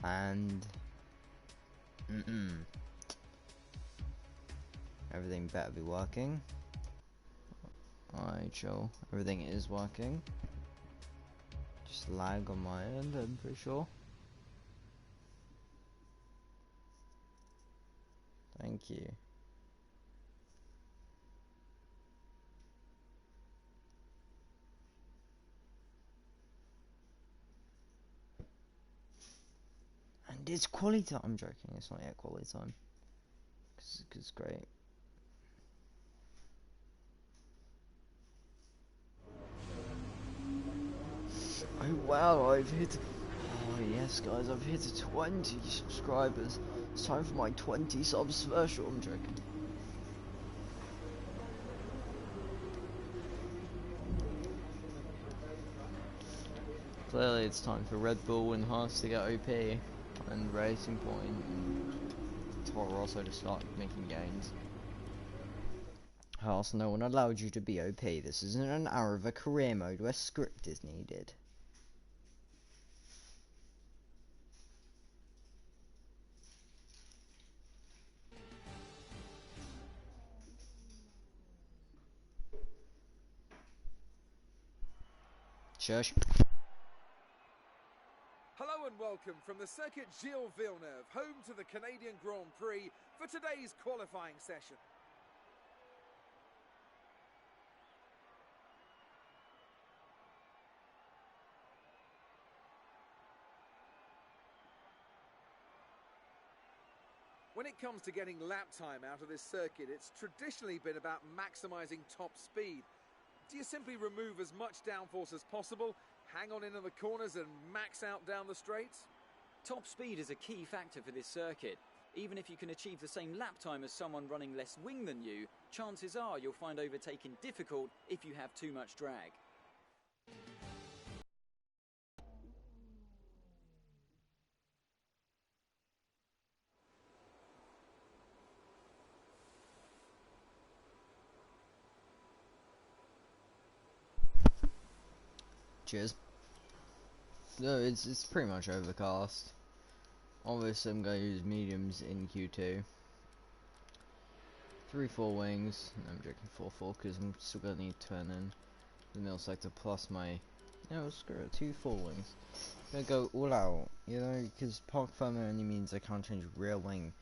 and everything better be working. Alright, chill. Everything is working. Just lag on my end, I'm pretty sure. Thank you. And it's quality time. I'm joking, it's not yet quality time. Cause it's great. Oh wow, I've hit... Oh yes guys, I've hit 20 subscribers. It's time for my 20 subs special. I'm joking. Clearly it's time for Red Bull and Haas to get OP, and Racing Point and Toro Rosso to start making gains. Haas, no one allowed you to be OP. This isn't an hour of a career mode where script is needed. Shush. Hello and welcome from the Circuit Gilles Villeneuve, home to the Canadian Grand Prix, for today's qualifying session. When it comes to getting lap time out of this circuit, it's traditionally been about maximising top speed. Do you simply remove as much downforce as possible, hang on into the corners and max out down the straights? Top speed is a key factor for this circuit. Even if you can achieve the same lap time as someone running less wing than you, chances are you'll find overtaking difficult if you have too much drag. Cheers. No, it's pretty much overcast. Obviously I'm going to use mediums in Q2. 3-4 wings. No, I'm joking, 4-4 because I'm still going to need to turn in the middle sector plus my... No, screw it, 2 4 wings. I'm going to go all out, you know, because park firmware only means I can't change rear wing.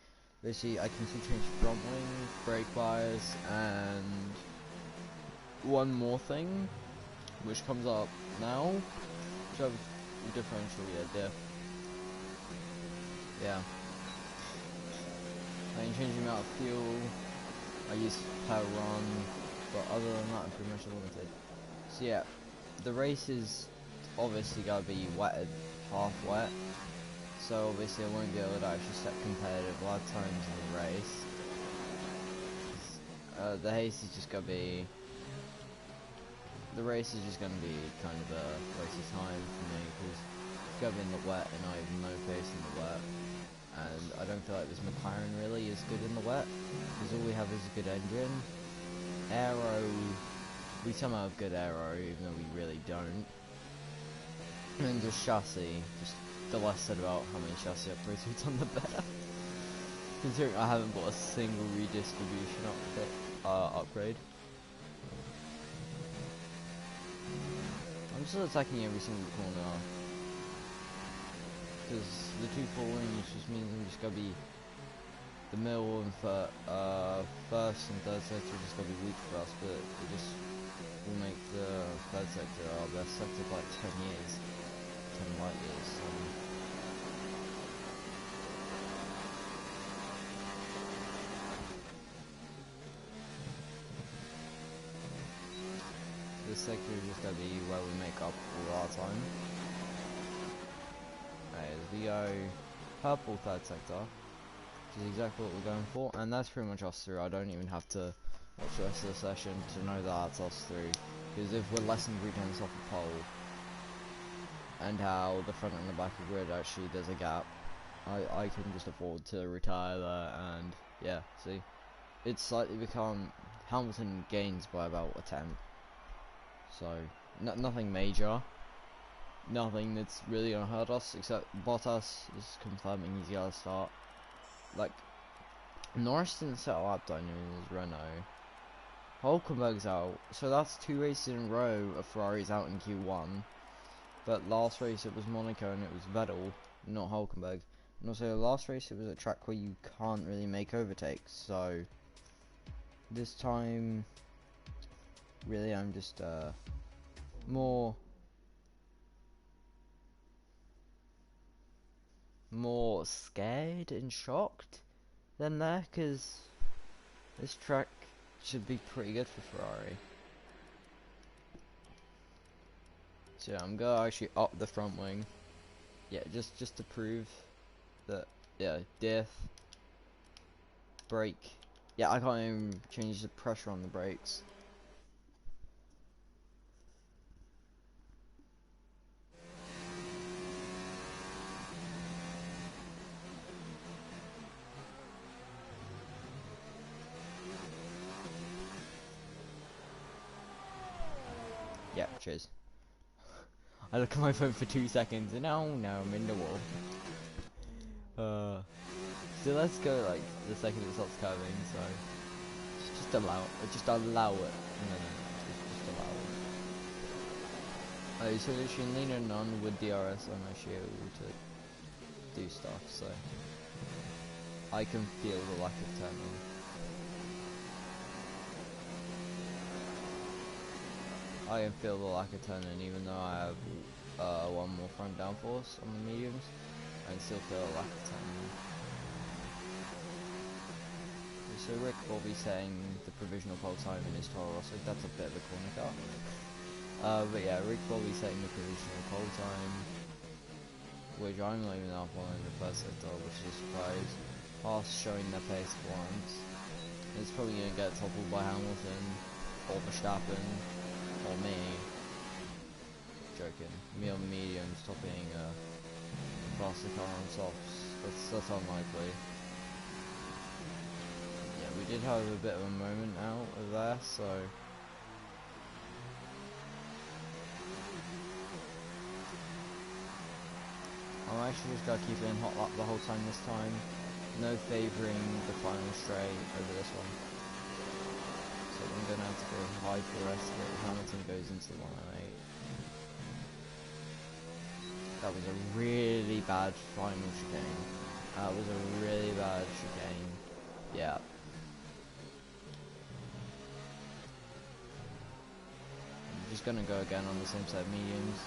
Basically, I can still change front wing, brake bias, and one more thing, which comes up now, which I have a differential, diff. Yeah. I can change the amount of fuel, I use power run, but other than that I'm pretty much limited. So yeah, the race is obviously gotta be wetted, half wet, so obviously I won't be able to actually set competitive lap times in the race. The haste is just gonna be... The race is just gonna be kind of a waste of time for me, because it's gonna be in the wet and I have no pace in the wet. And I don't feel like this McLaren really is good in the wet, because all we have is a good engine. Aero, we somehow have good aero, even though we really don't. And just chassis, just the less said about how many chassis upgrades we've done, the better. Considering I haven't bought a single redistribution upgrade. I'm still attacking every single corner. Because the 2-4 wings just means I'm just gonna be the middle and first and third sector just gonna be weak for us, but it just will make the third sector our best sector for like 10 years, 10 light years. So. This sector is just gonna be where we make up all our time. We go purple third sector, which is exactly what we're going for, and that's pretty much us through. I don't even have to watch the rest of the session to know that that's us through, because if we're less than 3 tenths off the pole, and how the front and the back of the grid actually there's a gap, I can just afford to retire there, and yeah, see, it's slightly become, Hamilton gains by about a tenth, so nothing major. nothing that's really gonna hurt us, except Bottas is confirming he's gonna start. Like, Norris didn't settle up down in his Renault. Hulkenberg's out, so that's 2 races in a row of Ferrari's out in Q1. But last race it was Monaco and it was Vettel, not Hulkenberg. And also the last race it was a track where you can't really make overtakes, so this time really I'm just more scared and shocked than there, because this track should be pretty good for Ferrari. So yeah, I'm gonna actually up the front wing, yeah, just to prove that, yeah, diff, brake, yeah, I can't even change the pressure on the brakes. Yeah, cheers. I look at my phone for 2 seconds and oh no, I'm in the wall. So let's go like the second it starts curving, so just allow it. Just allow it. No, just allow it. So literally leaning on with DRS, I'm actually able to do stuff, so I can feel the lack of turning. I can feel the lack of turning, even though I have one more front downforce on the mediums. I can still feel a lack of turning. So Rick will be saying the provisional pole time in his Toro Rosso. That's a bit of a corner car. But yeah, Rick will be saying the provisional pole time, which I'm not even up on in the first sector, which is a surprise. Haas showing their pace once. It's probably going to get toppled by Hamilton or Verstappen. Or me. Joking. Me on mediums topping faster car on softs. That's unlikely. Yeah, we did have a bit of a moment out of there, so I'm actually just gonna keep it in hot lap the whole time this time. No favouring the final straight over this one. So I'm going to have to go high for the rest of it. Hamilton goes into the 108. That was a really bad final chicane. That was a really bad chicane. Yeah. I'm just going to go again on the same set of mediums.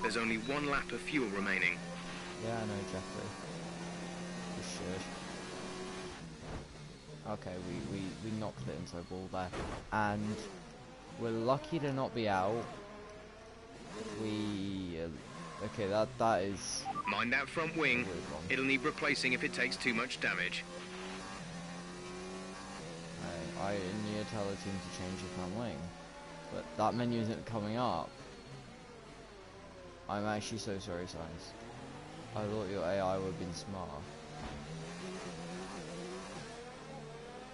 There's only 1 lap of fuel remaining. Yeah, I know, Jeffrey. We should. Okay, we knocked it into a ball there. And we're lucky to not be out. Okay, that is... Mind that front wing. It'll need replacing if it takes too much damage. I need to tell the team to change the front wing. But that menu isn't coming up. I'm actually so sorry, Science. I thought your AI would have been smart.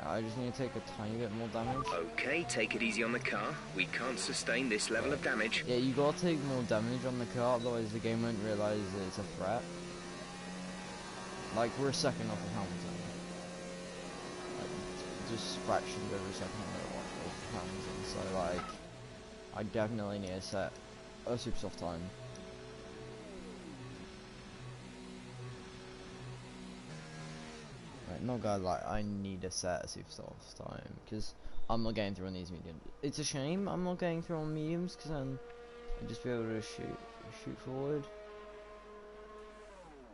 I just need to take a tiny bit more damage. Okay, take it easy on the car. We can't sustain this level of damage. Yeah, you gotta take more damage on the car, otherwise the game won't realise that it's a threat. Like, we're a second off of Hamilton. Like, just fractions over a second off of Hamilton, so like, I definitely need to set a super soft time. Not gonna lie, I need to set a super soft time because I'm not getting through on these mediums. It's a shame I'm not getting through on mediums because then I'd just be able to shoot forward.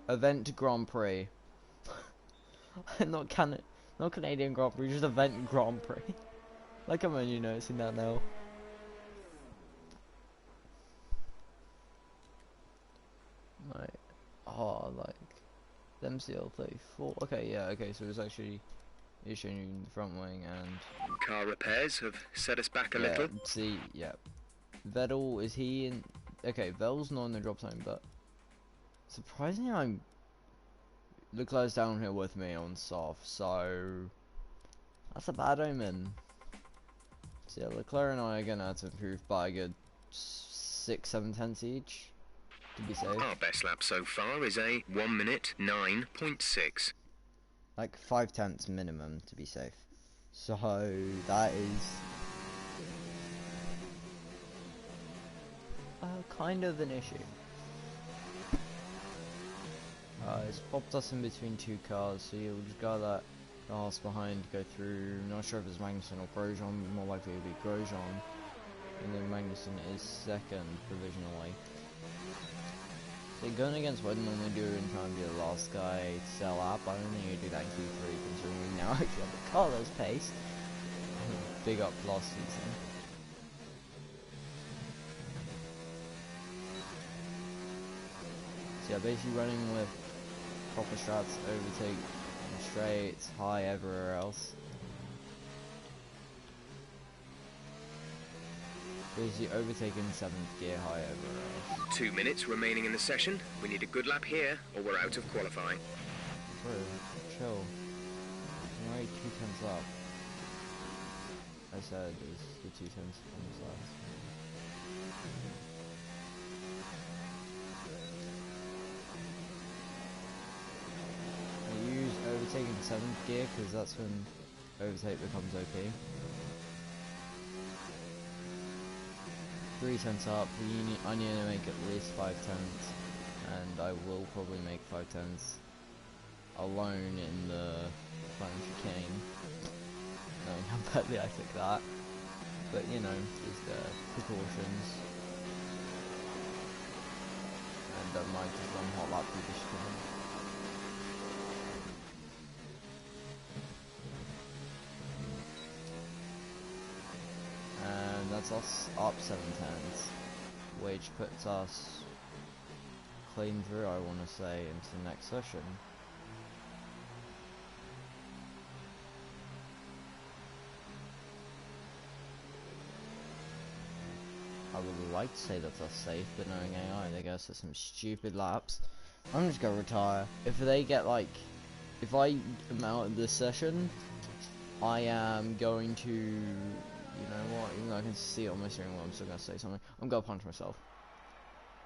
Event Grand Prix. not Canadian Grand Prix, just Event Grand Prix. Like I'm only noticing that now. Like, oh, like. MCL34. Okay, yeah, okay, so it's actually issuing the front wing and... Car repairs have set us back a little. See, yeah. Vettel, is he in? Okay, Vettel's not in the drop zone, but surprisingly, Leclerc's down here with me on soft, so that's a bad omen. So yeah, Leclerc and I are gonna have to improve by a good 6-7 tenths each to be safe. Our best lap so far is a 1 minute 9.6. Like 5 tenths minimum to be safe. So that is kind of an issue. It's popped us in between two cars, so you'll just got that cars behind go through. Not sure if it's Magnussen or Grosjean, more likely it'll be Grosjean. And then Magnussen is second provisionally. So going against what I normally do and trying to be the last guy to sell up, I don't think you do that in Q3 considering we now actually have the Carlos pace. Big up last season. So yeah, basically running with proper strats, overtake straights, high everywhere else. Basically overtaking 7th gear, high everywhere else. 2 minutes remaining in the session. We need a good lap here, or we're out of qualifying. Bro, chill. I'm already 2 tenths up. I said it's the 2 tenths on the sides. I use overtaking 7th gear because that's when overtake becomes OP. 3 tenths up, I need to make at least 5 tenths, and I will probably make 5 tenths alone in the final chicane, knowing how badly I took that, but you know, these precautions, and I might just run hot lap through the chicane. That's us up 7 tenths, which puts us clean through, I want to say, into the next session. I would like to say that that's safe, but knowing AI, they guess there's some stupid laps. I'm just gonna retire. If they get like, if I am out of this session, I am going to, you know what, even though I can see it on my steering wheel, I'm still going to say something. I'm going to punch myself.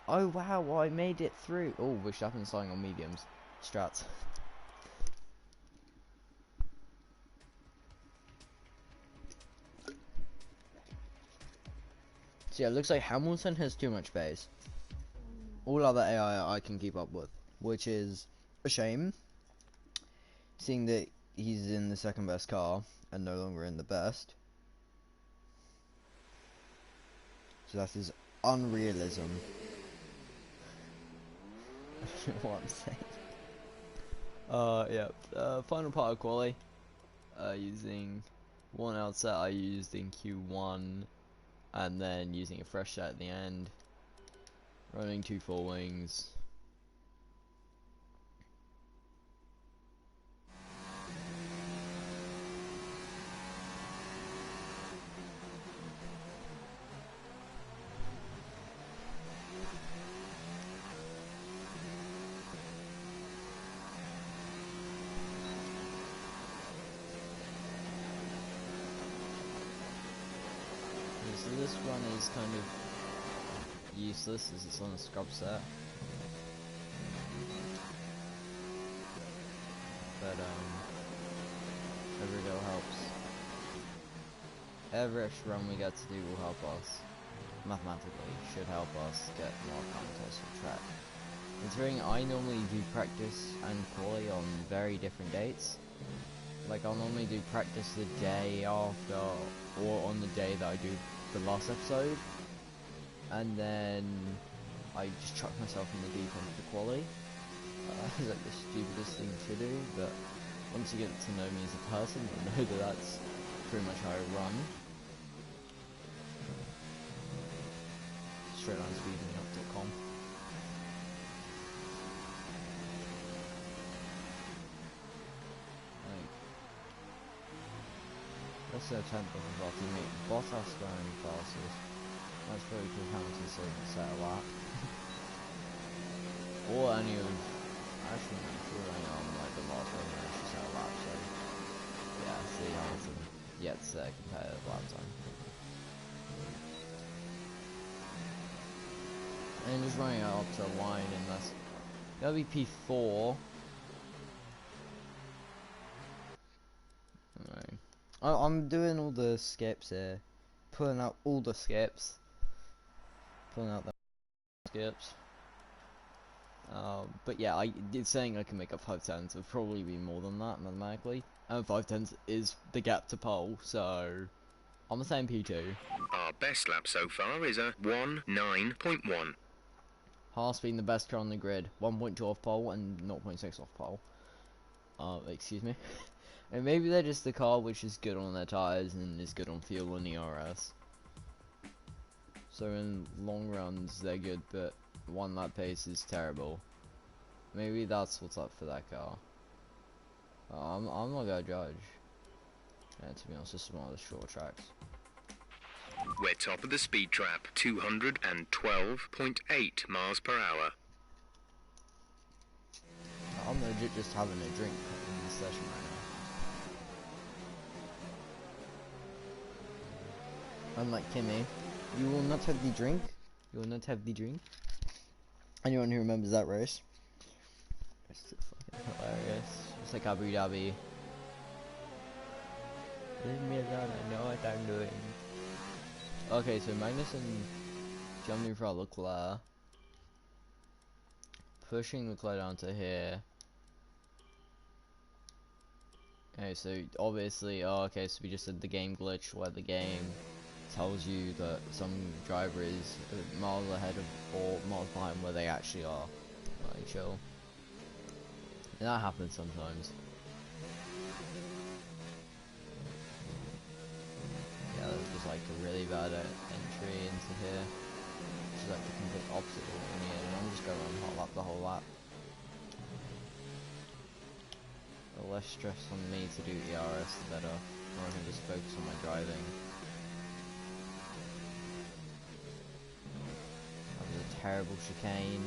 Oh wow, I made it through. Oh, Verstappen's starting on mediums. Strats. So yeah, it looks like Hamilton has too much pace. All other AI I can keep up with, which is a shame, seeing that he's in the second best car and no longer in the best. So that is unrealism. I don't know what I'm saying. Yeah. Final part of quali. Using one outset I used in Q1, and then using a fresh set at the end. Running 2 4 wings. So this run is kind of useless as it's on a scrub set. But every go helps. Every extra run we get to do will help us. Mathematically, should help us get more contests on track. Considering I normally do practice and quali on very different dates. Like I'll normally do practice the day after, or on the day that I do the last episode, and then I just chuck myself in the deep end of the quali. It's like the stupidest thing to do, but once you get to know me as a person, you'll know that that's pretty much how I run. Straightlinespeedingup.com. Let's say 10th of our teammate Bottas going fastest. That's very cool. Hamilton still can set a lap. Or any of... Actually, no, if we're running on like the last one, then she set a lap, so... Yeah, see Hamilton yet to set a competitive lap time. And just running out up to a line, and that's... That'll be P4. Alright. I'm doing all the skips here. Pulling out all the skips. Pulling out the skips. But yeah, it's saying I can make up 5/10s. It'll probably be more than that mathematically. And 5/10s is the gap to pole, so I'm the same P2. Our best lap so far is a 1:09.1. Haas being the best car on the grid, 1.2 off pole and 0.6 off pole. Excuse me. And maybe they're just the car which is good on their tyres and is good on fuel and ERS. So in long runs they're good, but one lap pace is terrible. Maybe that's what's up for that car. I'm not gonna judge. Yeah, to be honest, this is one of the short tracks. We're top of the speed trap, 212.8 miles per hour. I'm legit just having a drink in this session right now. Unlike Kimmy, you will not have the drink. You will not have the drink. Anyone who remembers that race? It's fucking hilarious. It's like Abu Dhabi. Leave me alone, I know what I'm doing. Okay, so Magnussen jumping for Leclerc. Pushing Leclerc down to here. Okay, so obviously, okay, so we just did the game glitch where the game tells you that some driver is miles ahead of or miles behind where they actually are. Like, chill. And that happens sometimes. Yeah, that was just like a really bad entry into here. Which is like the complete opposite of what we need. And I'm just going on hot lap the whole lap. The less stress on me to do ERS, the better. Or I can just focus on my driving. That was a terrible chicane.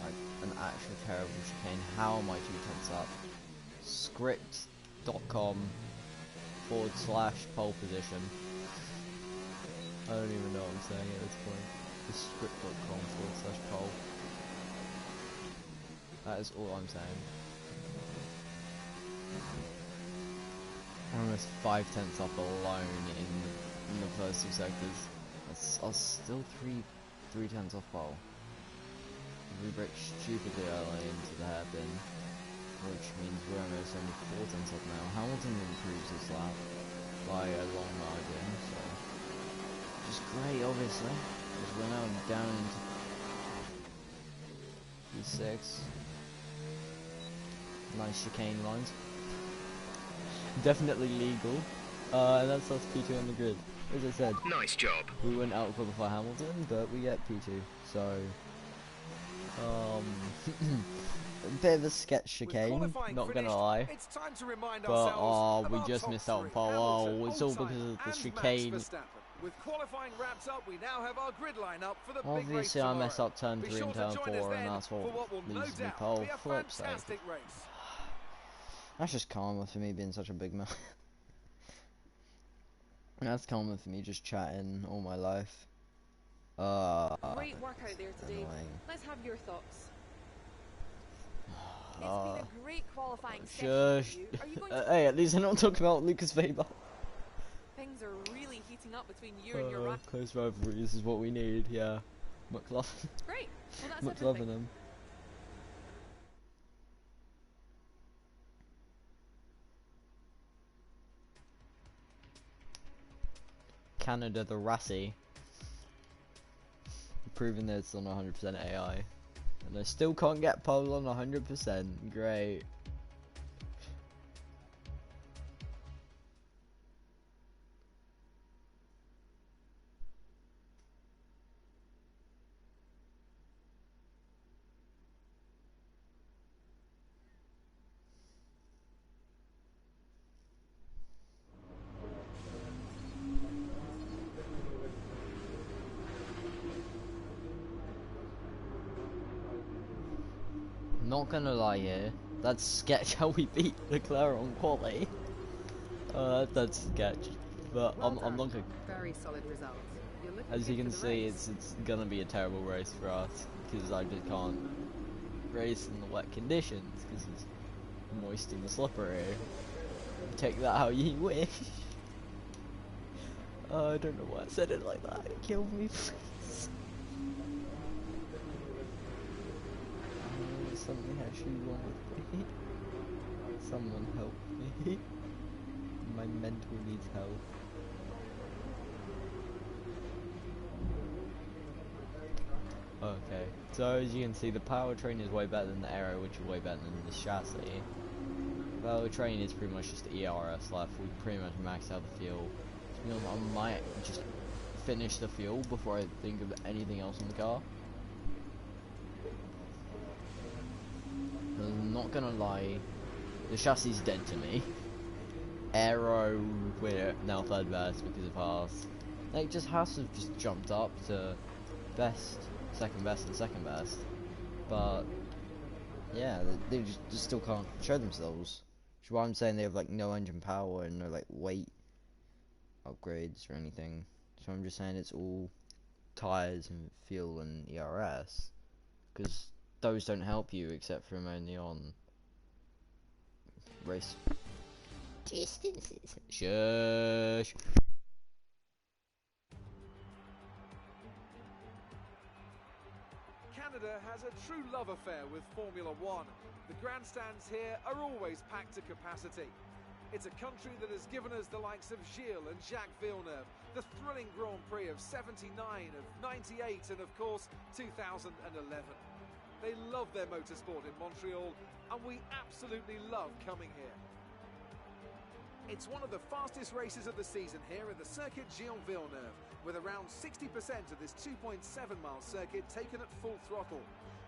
Like, an actual terrible chicane. How am I 2/10 up? Script.com/pole position. I don't even know what I'm saying at this point. The script.com/pole. That is all I'm saying. I'm almost 5/10 up alone in the first two sectors. I was still 3/10 off pole. We braked stupidly early into the hairpin, which means we're almost only 4/10 up now. Hamilton improves his lap by a long margin, so which is great, obviously, because we're now down into P6. Nice chicane lines. Definitely legal. And that's us P2 on the grid. As I said, Nice job. we wouldn't out-qualify Hamilton, but we get P2, so... a bit of a sketch chicane, not gonna lie. It's time to remind But, ourselves of we our just top missed out on three. pole. Hamilton, Oh, it's all Alltime, because of the and chicane. Max Verstappen. With qualifying wrapped up, we now have our grid lineup for the big race Obviously, I tomorrow. messed up turn Be 3 sure and to turn join 4, us and then that's for what will no leaves me doubt pole. be a Flip's sake. fantastic race. That's just karma for me being such a big man. That's karma for me just chatting all my life. Great work out there today. Annoying. Let's have your thoughts. It's been a great qualifying session Shush. for you. Are you going to... Hey, at least I'm not talking about Lucas Weber. Things are really heating up between you and your Close rivalry, this is what we need, yeah. McLaughlin. Great. Well, that's McLaughlin everything. him. Canada the Rassie. Proving that it's on 100% AI. And I still can't get pole on 100%. Great. not gonna lie here, that's sketch how we beat Leclerc on quali. That's sketch, but Well I'm not done. gonna. Very solid results. You're looking As you good can for the see, race. it's gonna be a terrible race for us because I just can't race in the wet conditions because it's moist and slippery. Take that how you wish. I don't know why I said it like that. Kill me, please. Something actually wrong with me. Someone help me. My mental needs help. Okay, so as you can see, the powertrain is way better than the aero, which is way better than the chassis. The powertrain is pretty much just the ERS left. We pretty much maxed out the fuel. You know, I might just finish the fuel before I think of anything else in the car. I'm not gonna lie, the chassis is dead to me. Aero, we're now third best because of Haas. Like, just Haas have just jumped up to best, second best, and second best. But yeah, they just still can't show themselves. Which is why I'm saying they have like no engine power and no like weight upgrades or anything. So I'm just saying it's all tires and fuel and ERS, because those don't help you except for only on race distances. Shush. Canada has a true love affair with Formula One. The grandstands here are always packed to capacity. It's a country that has given us the likes of Gilles and Jacques Villeneuve, the thrilling Grand Prix of '79, of '98, and of course 2011. They love their motorsport in Montreal, and we absolutely love coming here. It's one of the fastest races of the season here at the Circuit Gilles Villeneuve, with around 60% of this 2.7-mile circuit taken at full throttle.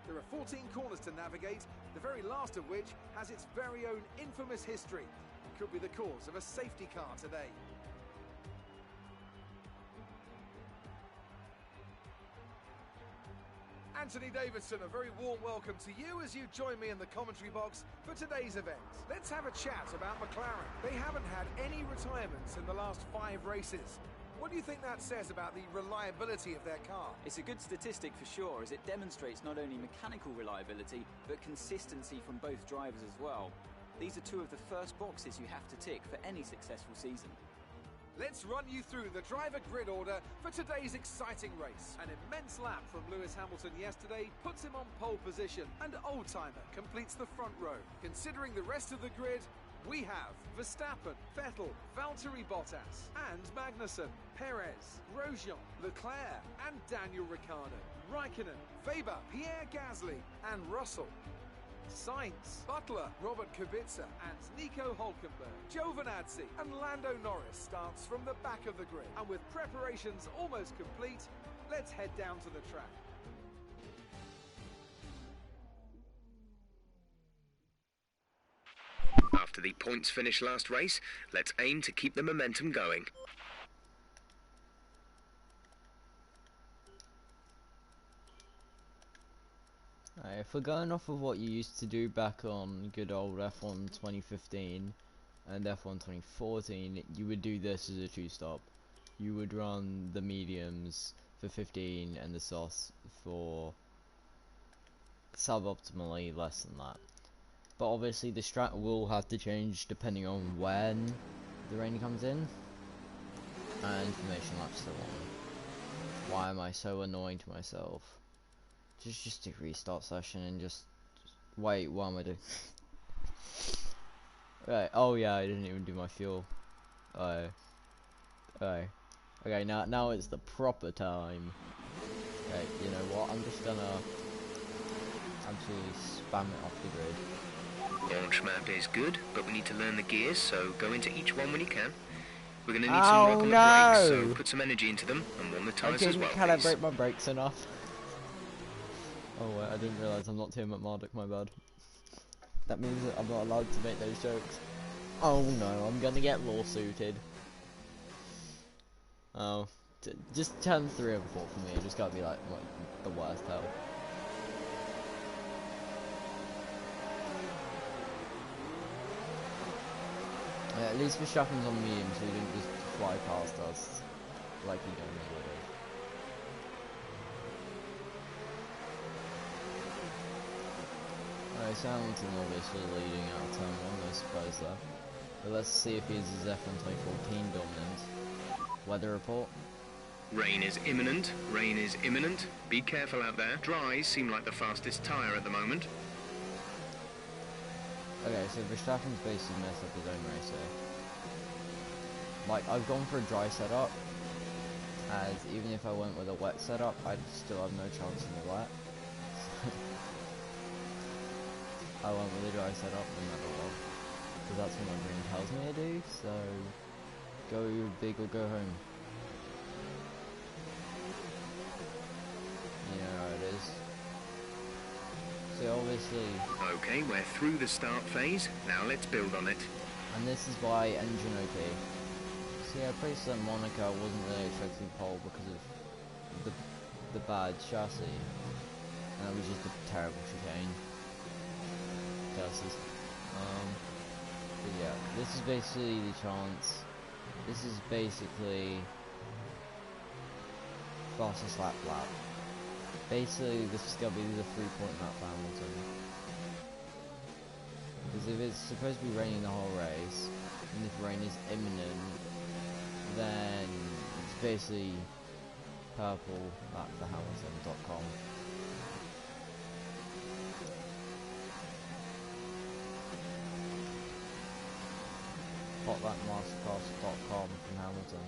There are 14 corners to navigate, the very last of which has its very own infamous history. It could be the cause of a safety car today. Anthony Davidson, a very warm welcome to you as you join me in the commentary box for today's event. Let's have a chat about McLaren. They haven't had any retirements in the last 5 races. What do you think that says about the reliability of their car? It's a good statistic for sure, as it demonstrates not only mechanical reliability, but consistency from both drivers as well. These are 2 of the first boxes you have to tick for any successful season. Let's run you through the driver grid order for today's exciting race. An immense lap from Lewis Hamilton yesterday puts him on pole position, and Oldtimer completes the front row. Considering the rest of the grid, we have Verstappen, Vettel, Valtteri Bottas, and Magnussen, Perez, Grosjean, Leclerc, and Daniel Ricciardo, Raikkonen, Weber, Pierre Gasly, and Russell. Sainz, Butler, Robert Kubica, and Nico Hülkenberg, Giovinazzi, and Lando Norris starts from the back of the grid. And with preparations almost complete, let's head down to the track. After the points finish last race, let's aim to keep the momentum going. If we're going off of what you used to do back on good old F1 2015 and F1 2014, you would do this as a 2-stop. You would run the mediums for 15 and the softs for suboptimally less than that. But obviously the strat will have to change depending on when the rain comes in. And information lap's still on. Why am I so annoying to myself? Just do restart session and just wait, what am I doing? Right, oh yeah, I didn't even do my fuel. Okay, now it's the proper time. Okay, you know what, I'm just gonna absolutely spam it off the grid. Launch map is good, but we need to learn the gears, so go into each one when you can. We're going to need some work on the brakes, so put some energy into them and warm the tyres as well, I didn't calibrate my brakes enough. Oh wait, I didn't realise I'm not Tim at Marduk, my bad. That means that I'm not allowed to make those jokes. Oh no, I'm gonna get lawsuited. Oh, just turn 3 and 4 for me, it just gotta be like the worst hell. At least Verstappen's on medium, so he didn't just fly past us like he normally would have. Alright, so Hamilton obviously leading out of turn 1, I suppose though. But let's see if he is his F1 2014 dominant. Weather report. Rain is imminent, rain is imminent. Be careful out there. Dries seem like the fastest tyre at the moment. Okay, so Verstappen's basically messed up his own race here. Like, I've gone for a dry setup, as even if I went with a wet setup, I'd still have no chance in the wet. I went with a dry setup no matter what, because that's what my brain tells me to do, so go big or go home. You know how it is. So obviously... Okay, we're through the start phase, now let's build on it. And this is why engine OP. See, I placed that Monaco, I wasn't really expecting pole because of the bad chassis. And that was just a terrible chicane. But yeah, this is basically the chance. This is basically fastest lap. Basically, this is going to be the 3-point lap for Hamilton. Because if it's supposed to be raining the whole race, and if rain is imminent, then it's basically purple lap for Hamilton.com. Hotlatmasterclass.com from Hamilton.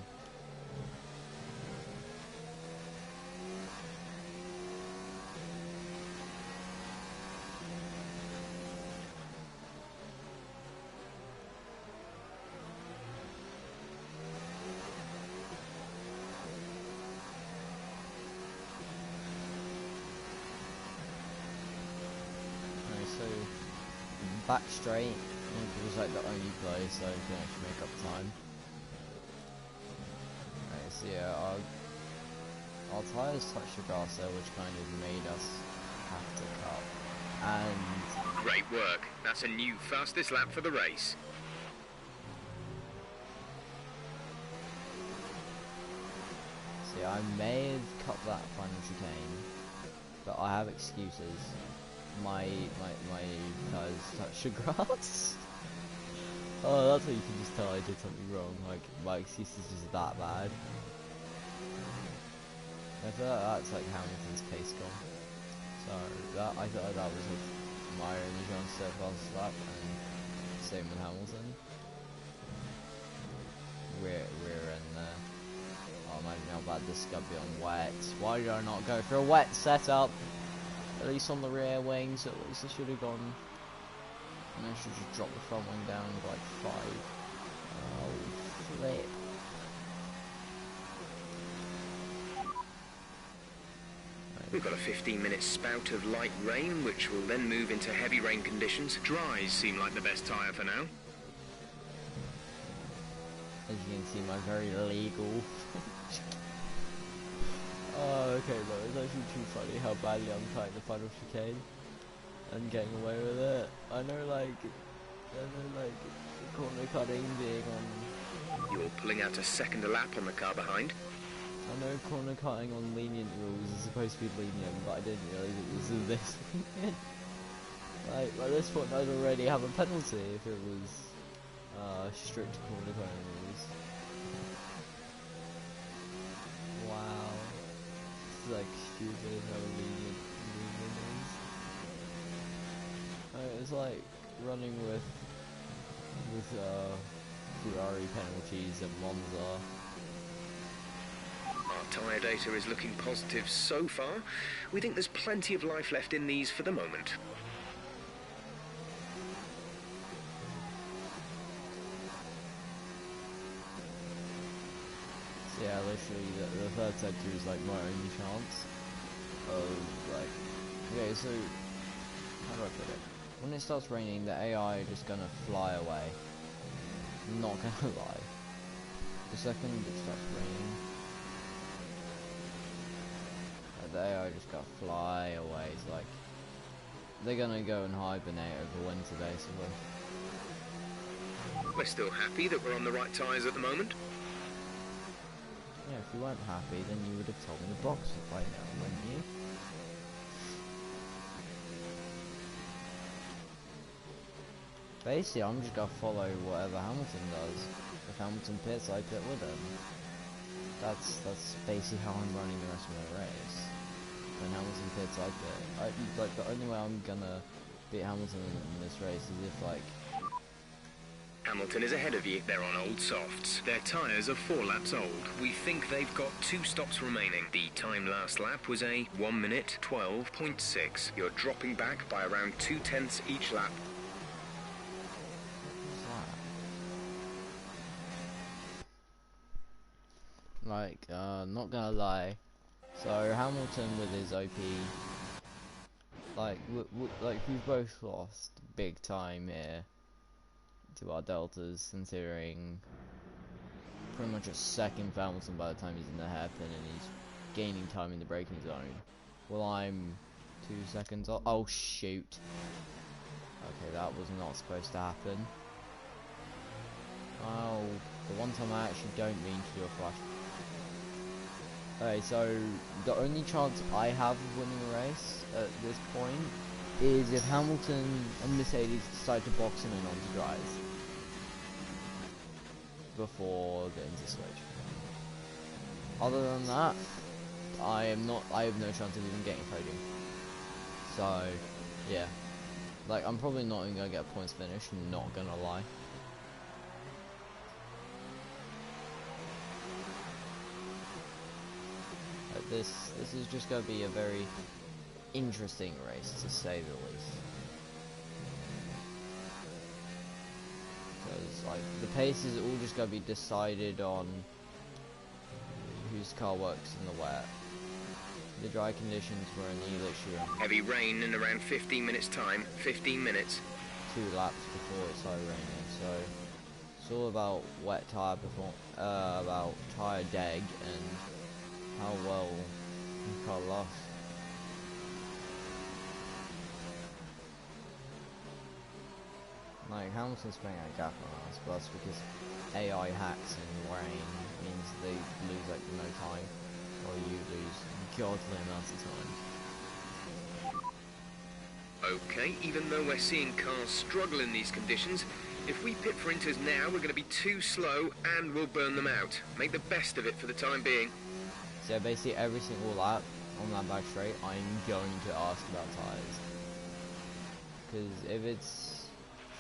So back straight was like the only place so I can actually make up time. Right, so yeah, our tyres touched the grass there, which kind of made us have to cut. And Great work. That's a new fastest lap for the race. see, I may have cut that final chicane, but I have excuses. My tyres touched the grass. Oh, that's how you can just tell I did something wrong. Like, my excuse is just that bad. I feel like that's like Hamilton's pace gone. So I thought that was like my only chance to fast lap, and same with Hamilton. We're in there. Oh, imagine how bad this is gonna be on wet. Why did I not go for a wet setup? At least on the rear wings, at least I should have gone. And I should just drop the front wing down by like 5. Oh, flip. We've got a 15-minute spout of light rain, which will then move into heavy rain conditions. Dries seem like the best tyre for now. As you can see, my very legal. Oh, okay, though, it's actually too funny how badly I'm trying the final chicane and getting away with it. I know, like, corner cutting being on... You're pulling out a second a lap on the car behind. I know corner cutting on lenient rules is supposed to be lenient, but I didn't realise it was this lenient. Like, at this point I'd already have a penalty if it was strict corner cutting rules. Wow. It's like stupid how lenient is. It's like running with Ferrari penalties at Monza. Our tyre data is looking positive so far. We think there's plenty of life left in these for the moment. So yeah, literally the third sector is like my only chance of like... Okay, so how do I put it? When it starts raining, the AI are just gonna fly away. I'm not gonna lie. The second it starts raining, the AI just gotta fly away. It's like they're gonna go and hibernate over winter, basically. We're still happy that we're on the right tyres at the moment. Yeah, if you weren't happy, then you would have told me the box right now, wouldn't you? Basically, I'm just gonna follow whatever Hamilton does. If Hamilton pits, I pit with him. That's basically how I'm running the rest of my race. When Hamilton pits, I pit. Like, the only way I'm gonna beat Hamilton in this race is if, like... Hamilton is ahead of you. They're on old softs. Their tyres are 4 laps old. We think they've got 2 stops remaining. The time last lap was a 1 minute 12.6. You're dropping back by around 0.2 each lap. Like, not gonna lie. So Hamilton with his OP, like, we've both lost big time here to our deltas, considering pretty much a second for Hamilton by the time he's in the hairpin and he's gaining time in the braking zone. Well, I'm 2 seconds off. Oh shoot! Okay, that was not supposed to happen. Oh, the one time I actually don't mean to do a flash. Okay, so the only chance I have of winning a race at this point is if Hamilton and Mercedes decide to box him in onto dries before getting to switch. Other than that, I have no chance of even getting podium. So, yeah. Like, I'm probably not even gonna get a points finish, not gonna lie. This is just going to be a very interesting race, to say the least. Because, like, the pace is all just going to be decided on whose car works in the wet. The dry conditions were literally Heavy rain in around 15 minutes time. 15 minutes. 2 laps before it started raining, so it's all about wet tyre about tyre deg and how well the car lasts. Like, Hamilton's playing a gap on us, but that's because AI hacks in rain means they lose like no time, or you lose godly amounts of time. Okay, even though we're seeing cars struggle in these conditions, if we pit for inters now, we're going to be too slow and we'll burn them out. Make the best of it for the time being. So basically every single lap on that back straight, I'm going to ask about tyres. Because if it's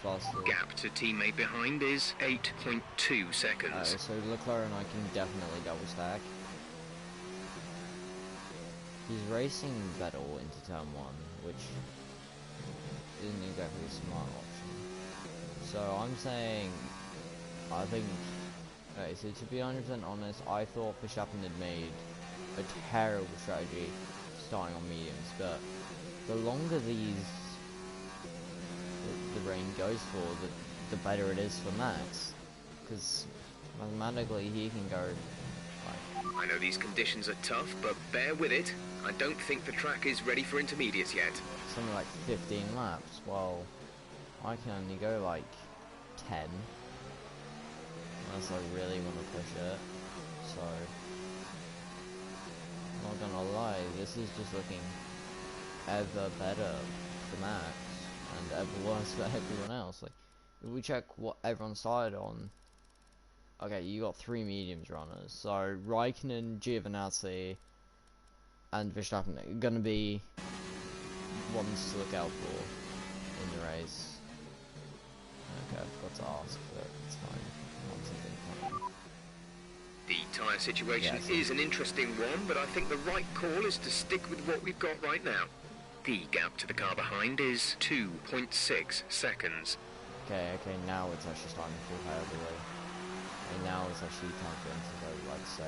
faster... Gap to teammate behind is 8.2 seconds. So Leclerc and I can definitely double stack. He's racing Vettel into turn 1, which isn't exactly a smart option. So I'm saying, I think... Okay, so to be 100% honest, I thought Verstappen had made a terrible strategy starting on mediums, but the longer the rain goes for, the better it is for Max, because mathematically he can go like... I know these conditions are tough, but bear with it. I don't think the track is ready for intermediates yet. Something like 15 laps, well, I can only go like 10. Unless I really want to push it, so I'm not gonna lie, this is just looking ever better for Max and ever worse for everyone else. Like, if we check what everyone started on, okay, you got 3 mediums runners, so Raikkonen, Giovinazzi, and Verstappen are gonna be ones to look out for in the race. Okay, I forgot to ask, but it's fine. The tyre situation is an interesting one, but I think the right call is to stick with what we've got right now. The gap to the car behind is 2.6 seconds. Okay, now it's actually starting to feel heavily. And now it's actually time for him to go, like so.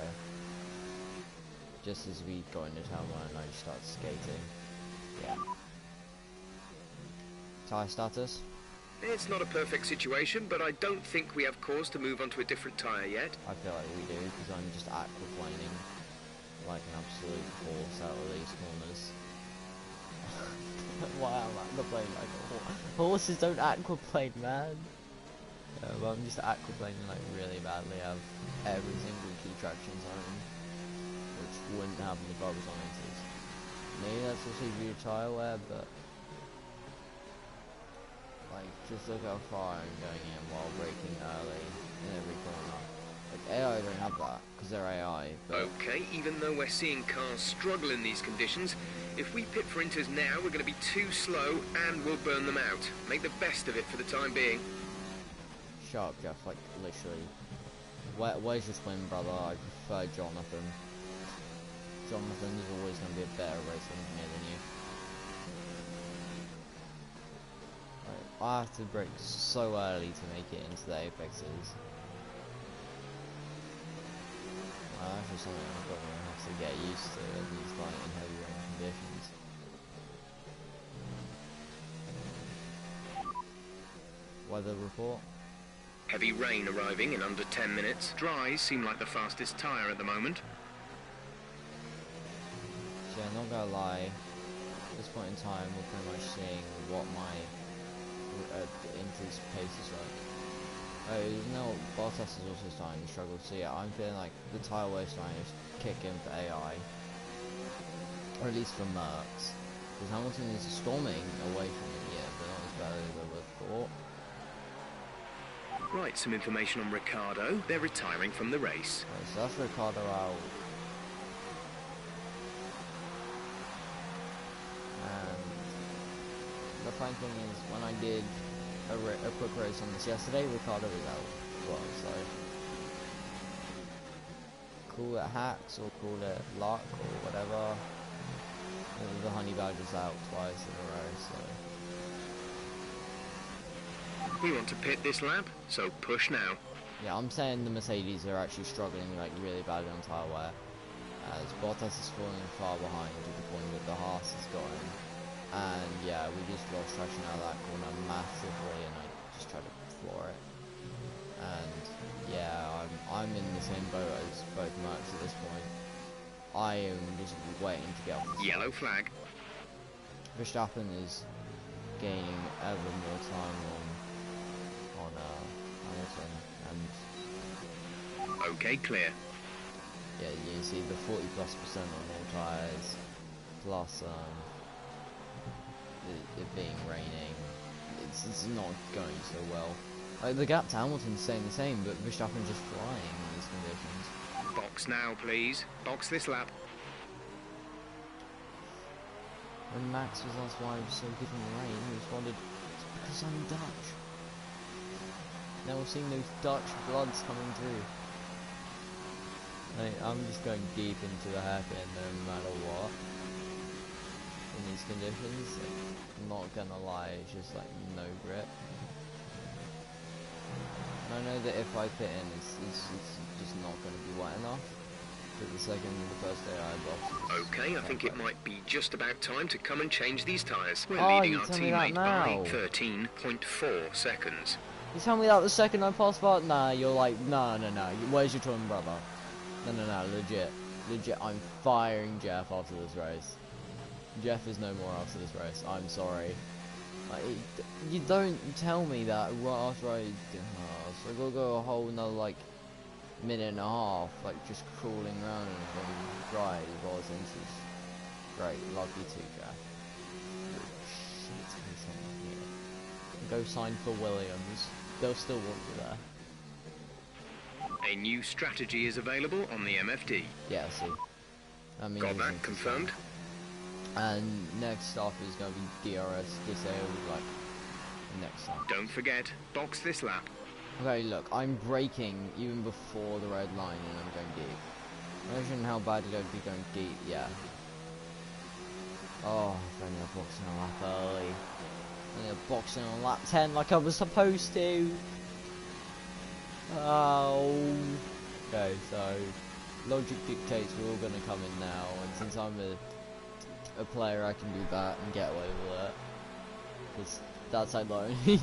Just as we go into turn 1 and I just start skating. Yeah. Tyre status? It's not a perfect situation, but I don't think we have cause to move on to a different tyre yet. I feel like we do, because I'm just aquaplaning like an absolute horse out of these corners. Why am I aquaplaning like a horse? Horses don't aquaplane, man. Well, I'm just aquaplaning like really badly. I have every single key traction zone, which wouldn't happen if I was on Inters. Maybe that's also due to tyre wear, but like just look how far I'm going in while braking early in every corner. Like AI don't have that because they're AI. But Okay, even though we're seeing cars struggle in these conditions, if we pit for Inters now, we're going to be too slow and we'll burn them out. Make the best of it for the time being. shut up, Jeff. Like literally, where's your twin brother? I prefer Jonathan. Jonathan is always going to be a better race engineer than you. I have to brake so early to make it into the apexes. That's just something I'm going to have to get used to in these light and heavy rain conditions. Weather report. Heavy rain arriving in under 10 minutes. Dries seem like the fastest tyre at the moment. So I'm not gonna lie, at this point in time we're pretty much seeing what my Inter's pace is like. No, Bottas is also starting to struggle, so yeah, I'm feeling like the tyre wear is starting to kick in for AI. Or at least for Mercs. Because Hamilton is storming away from it, yeah, but not as bad as I would have thought. Right, some information on Ricciardo. They're retiring from the race. Right, so that's Ricciardo out. And the funny thing is, when I did a quick race on this yesterday, Ricciardo was out as well, so call it hacks or call it luck or whatever. The honey badger's out twice in a row, so We want to pit this lap, so push now. yeah, I'm saying the Mercedes are actually struggling like really badly on tyre wear, as Bottas is falling far behind to the point that the Haas is going. And yeah, we just lost traction out of that corner massively, and I just tried to floor it. And yeah, I'm in the same boat as both Mercs at this point. I am just waiting to get off the Yellow flag. Verstappen is gaining ever more time on Hamilton, and Okay, clear. yeah, you see the 40+% on all tyres, plus it being raining, it's not going so well. Like, the gap to Hamilton's staying the same, but Verstappen's just flying in these conditions. Box now, please. Box this lap. When Max was asked why he was so good in the rain, he responded, "It's because I'm Dutch." Now we're seeing those Dutch bloods coming through. I'm just going deep into the hairpin no matter what. In these conditions, like, I'm not gonna lie, it's just like no grip. And I know that if I pit in, it's just not gonna be wet enough. But the first day I boxed. Okay, I think it might be just about time to come and change these tyres. We're Oh, leading you our tell me that teammate by now. 13.4 seconds. You tell me that the second I pass by? Nah, you're like, no. Where's your twin brother? No, legit, I'm firing Jeff after this race. Jeff is no more after this race. I'm sorry. Like, you don't tell me that right after so I gotta go a whole another like minute and a half, like just crawling around and dry while it's into. Great, love you too, Jeff. Shit, he's on here. Go sign for Williams. They'll still want you there. A new strategy is available on the MFD. Yeah, see. I mean, Got that confirmed? And next off is going to be DRS disabled, like, next time. Don't forget, box this lap. Okay, look, I'm braking even before the red line and I'm going deep. Imagine how bad it would be going deep, yeah. Oh, if only I'm boxing on lap early. Only I'm boxing on lap 10 like I was supposed to. Oh. Okay, so logic dictates we're all going to come in now, and since I'm a player, I can do that and get away with it. Because that's like not only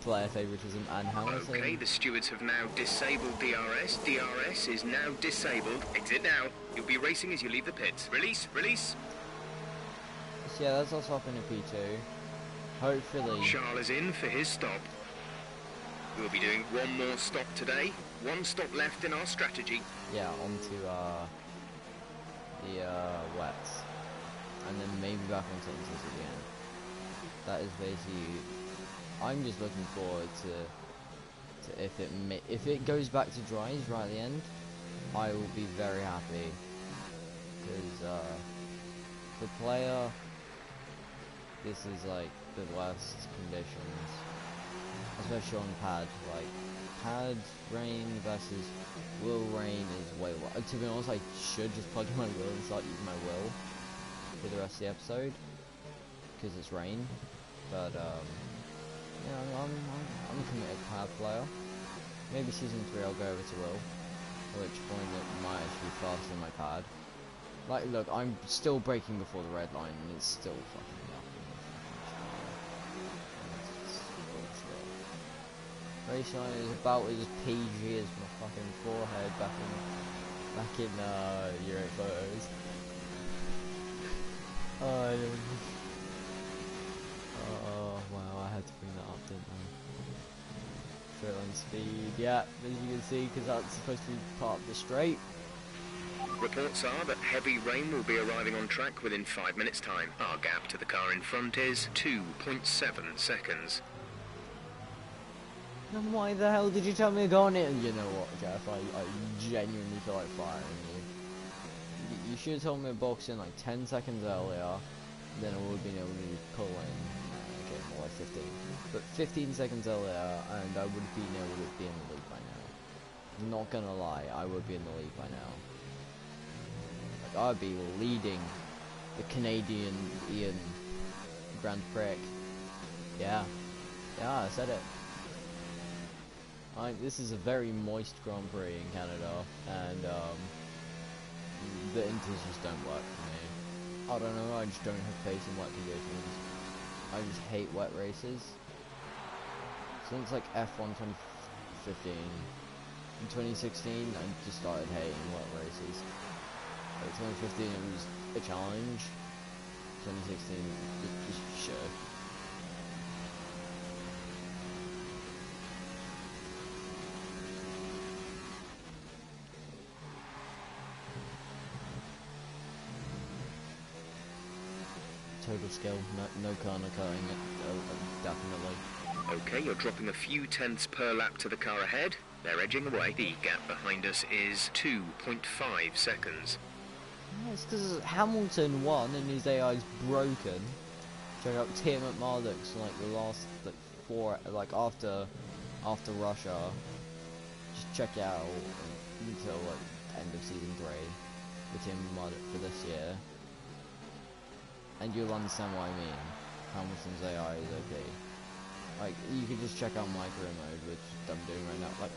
player favoritism and Hamilton. Okay, the stewards have now disabled DRS. DRS is now disabled. Exit now. You'll be racing as you leave the pits. Release, release. So yeah, that's also up in a P2. Hopefully. Charles is in for his stop. We'll be doing one more stop today. One stop left in our strategy. Yeah, onto the wets, and then maybe back onto Intas again. That is basically. I'm just looking forward to if it goes back to dries right at the end, I will be very happy, because the player, this is like the worst conditions, especially on pad. Like pad rain versus wheel rain is way worse. To be honest, I should just plug in my wheel and start using my wheel for the rest of the episode because it's rain. But yeah, I'm a committed pad player. Maybe season 3 I'll go over to wheel, at which point it might actually be faster than my pad. Like, look, I'm still braking before the red line, and it's still fucking up. Race line is about as PG as my fucking forehead back in Euro photos. Oh wow, I had to bring that up, didn't I? Straight line speed, yeah, as you can see, because that's supposed to be part of the straight. Reports are that heavy rain will be arriving on track within 5 minutes' time. Our gap to the car in front is 2.7 seconds. Then why the hell did you tell me to go on it? You know what, Jeff, I genuinely feel like firing you. You should have told me to box in like 10 seconds earlier, then I would have been able to pull in, okay, more like 15. But 15 seconds earlier, and I would have been able to be in the lead by now. Not gonna lie, I would be in the lead by now. I'd be leading the Canadian Grand Prix. Yeah, I said it. This is a very moist Grand Prix in Canada, and the inters just don't work for me. I don't know, I just don't have faith in wet conditions. I just hate wet races. Since like F1 2015, in 2016 I just started hating wet races. 2015 it was a challenge. 2016 it just shit. Total skill, no corner cutting it, definitely. Okay, you're dropping a few tenths per lap to the car ahead. They're edging away. The gap behind us is 2.5 seconds. Yeah, it's because Hamilton won and his AI's broken. Check out Tim at Marduk's like the last like 4, like after Russia. Just check out until like end of season 3 with Tim Marduk for this year, and you'll understand what I mean. Hamilton's AI is OP. Like you can just check out micro mode, which I'm doing right now. Like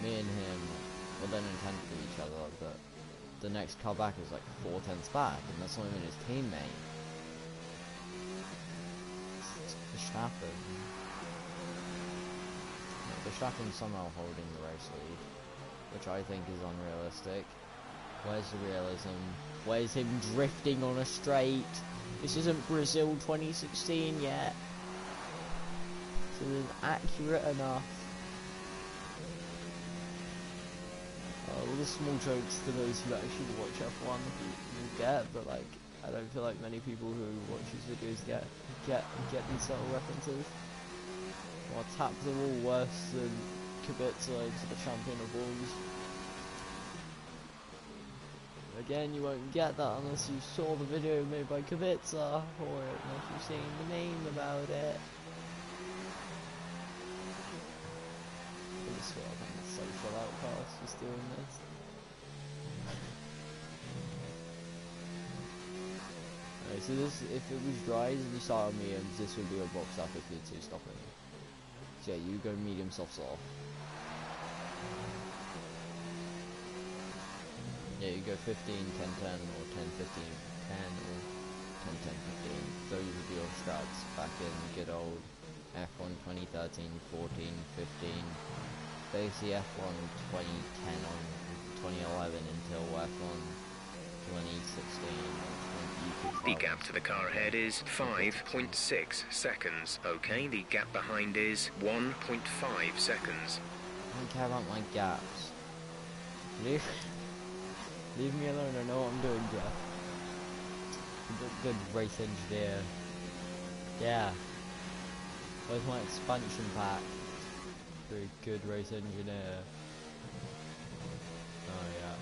me and him. Well, they don't tend to do each other, but the next car back is like 4 tenths back, and that's not even his teammate. It's Verstappen. Verstappen's somehow holding the race lead, which I think is unrealistic. Where's the realism? Where's him drifting on a straight? This isn't Brazil 2016 yet. This isn't accurate enough. All the small jokes to those who actually watch F1 you get, but like I don't feel like many people who watch these videos get these subtle references. Or tap the wall worse than Kubica to the champion of walls. Again, you won't get that unless you saw the video made by Kubica, or unless you've seen the meme about it. I just feel like I'm a social outcast just doing this. Alright, so this, if it was dries and you started mediums, this would be a box up if you're 2 stopping. So yeah, you go medium, soft, soft. Yeah, you go 15, 10, 10, or 10, 15, 10, or 10, 10, 15. Those would be your strats back in good old F1 2013, 14, 15. Basically F1 2010 on 2011 until F1 2016. You could The gap to the car ahead is 5.6 seconds. Okay, the gap behind is 1.5 seconds. I don't care about my gaps. Leave me alone, I know what I'm doing, Jeff. Good race engineer. Yeah. Where's my expansion pack? Very good race engineer. Oh yeah.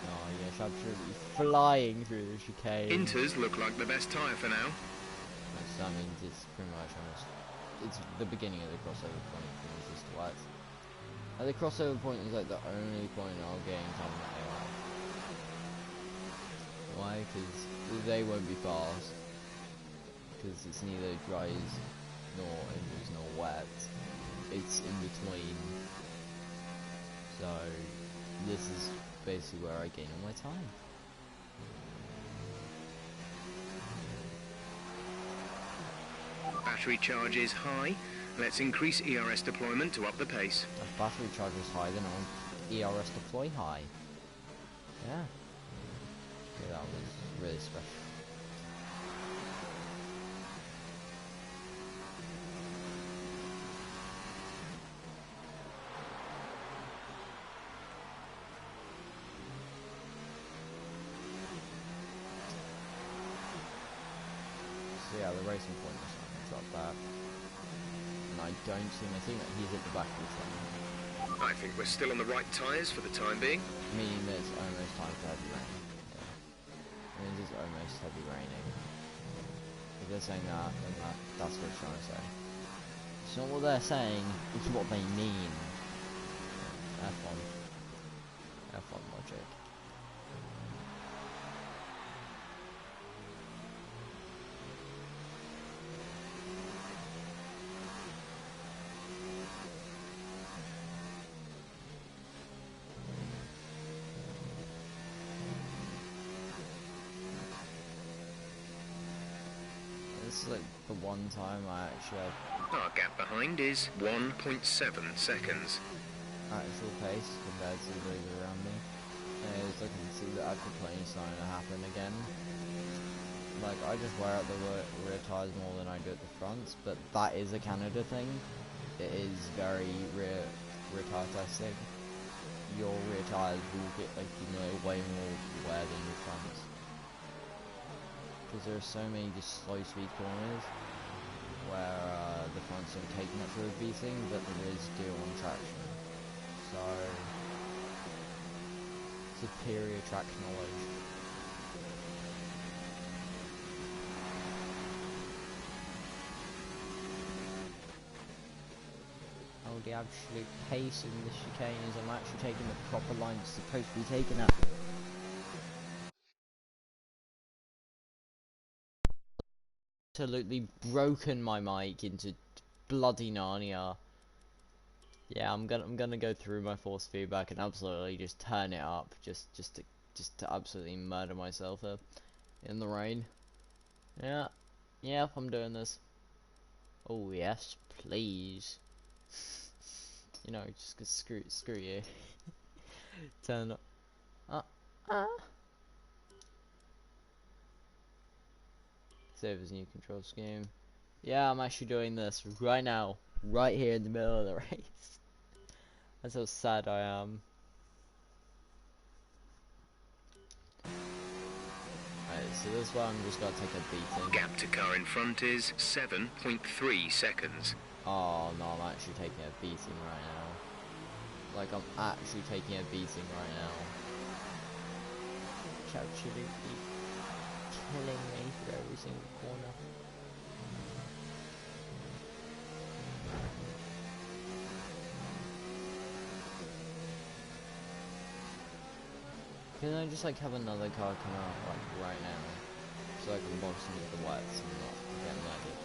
Oh yes, absolutely flying through the chicane. Inters look like the best tyre for now. So that means it's pretty much almost... It's the beginning of the crossover point for resist white. And the crossover point is like the only point I'll gain time that AI. Why? Because they won't be fast. Because it's neither dries nor Inters nor wet. It's in between. So this is basically where I gain all my time. Battery charge is high. Let's increase ERS deployment to up the pace. If battery charge is high, then I'll ERS deploy high. Yeah. Okay, that was really special. So yeah, the racing point is not going to drop that. And I don't see anything that he's at the back of the truck. I think we're still on the right tyres for the time being. Meaning that it's almost time for heavy rain. Yeah. Means it's almost heavy raining. If they're saying that, then that's what it's trying to say. It's not what they're saying, it's what they mean. F1. F1 logic. This is like the one time I actually have Our gap behind is 1.7 seconds. actual pace compared to those around me. And it's looking to see the actual plane starting to happen again. Like, I just wear out the rear tyres more than I do at the fronts, but that is a Canada thing. It is very rear tyre testing. Your rear tyres will get accumulate way more wear than your fronts. Because there are so many just slow speed corners where the fronts don't take much of a beating, but there is still on traction. So, superior track knowledge. Oh, the absolute pace in the chicane is I'm actually taking the proper line it's supposed to be taken at. Absolutely broken my mic into bloody Narnia. Yeah, I'm gonna go through my force feedback and absolutely just turn it up, just to absolutely murder myself in the rain. Yeah, yep, I'm doing this. Oh yes, please. You know, just 'cause screw you. Turn up. Save his new control scheme. Yeah, I'm actually doing this right now, right here in the middle of the race. That's how sad I am. Right, so this one I'm just gonna take a beating. Gap to car in front is 7.3 seconds. Oh no, I'm actually taking a beating right now. Like, I'm actually taking a beating right now. It's absolutely killing me through every single corner. Can I just like have another car come out like right now, so I can box into the wets and not get murdered?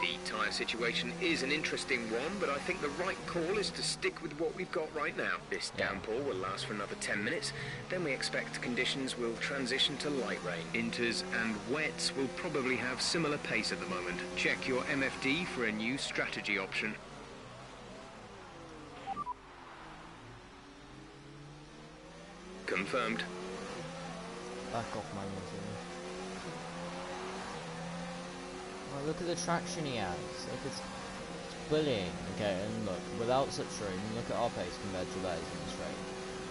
The tyre situation is an interesting one, but I think the right call is to stick with what we've got right now. This downpour will last for another 10 minutes, then we expect conditions will transition to light rain. Inters and wets will probably have similar pace at the moment. Check your MFD for a new strategy option. Confirmed. Back off, Magnussen. Oh, look at the traction he has. Look, it's bullying. Okay, and look, without slipstream, look at our pace compared to theirs in this race.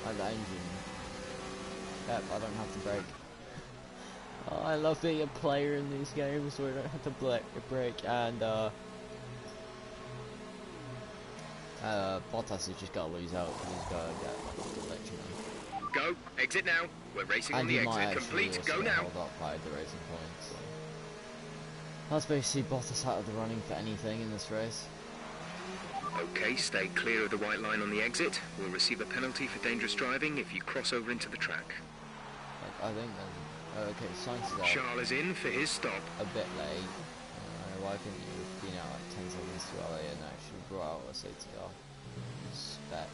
Like the engine. Yep, I don't have to brake. Oh, I love being a player in these games where I don't have to brake. And Bottas has just got to lose out because he's got to get election. Go, exit now. We're racing on And the he might exit. actually Complete, also go now. hold up by the racing points. So. That's basically Bottas out of the running for anything in this race. Okay, stay clear of the white line on the exit. We'll receive a penalty for dangerous driving if you cross over into the track. I think then. Okay, Sainz is out Charles is in for his stop. a bit late. Why couldn't you have been out like 10 seconds too early and actually brought out a safety car? Spec.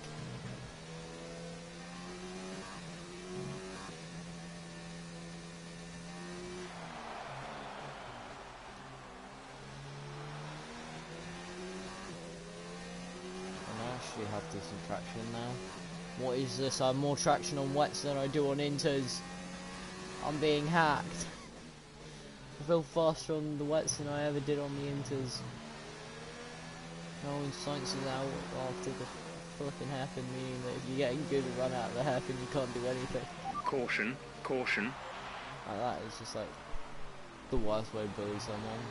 Actually have decent traction now. What is this? I have more traction on wets than I do on inters. I'm being hacked. I feel faster on the wets than I ever did on the inters. No one's science is out after the fucking hairpin, meaning that if you're getting good at run out of the hairpin, you can't do anything. Caution, caution. Like that is just like the worst way to bully someone.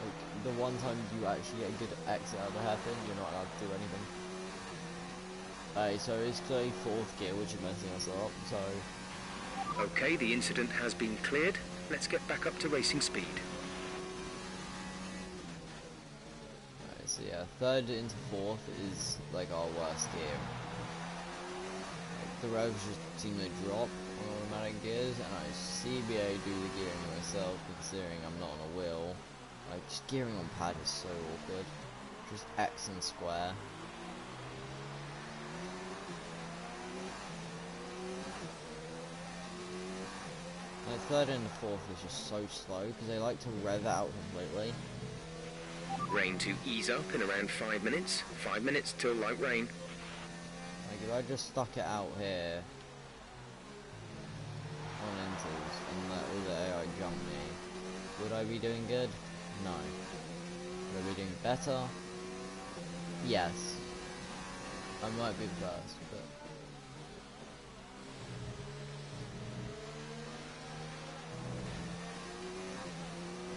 Like the one time you actually get a good exit out of the hairpin, you're not allowed to do anything. So it's clearly 4th gear, which is messing us up, so... Okay, the incident has been cleared. Let's get back up to racing speed. Alright, so yeah, 3rd into 4th is like our worst gear. Like, the revs just seem to drop on automatic gears, and I CBA do the gearing myself, considering I'm not on a wheel. Like, just gearing on pad is so awkward. Just X and square. Like 3rd and 4th is just so slow because they like to rev out completely. Rain to ease up in around 5 minutes. 5 minutes till light rain. Like if I just stuck it out here on inters and let all the AI jump me, would I be doing good? No. Would I be doing better? Yes. I might be first, but...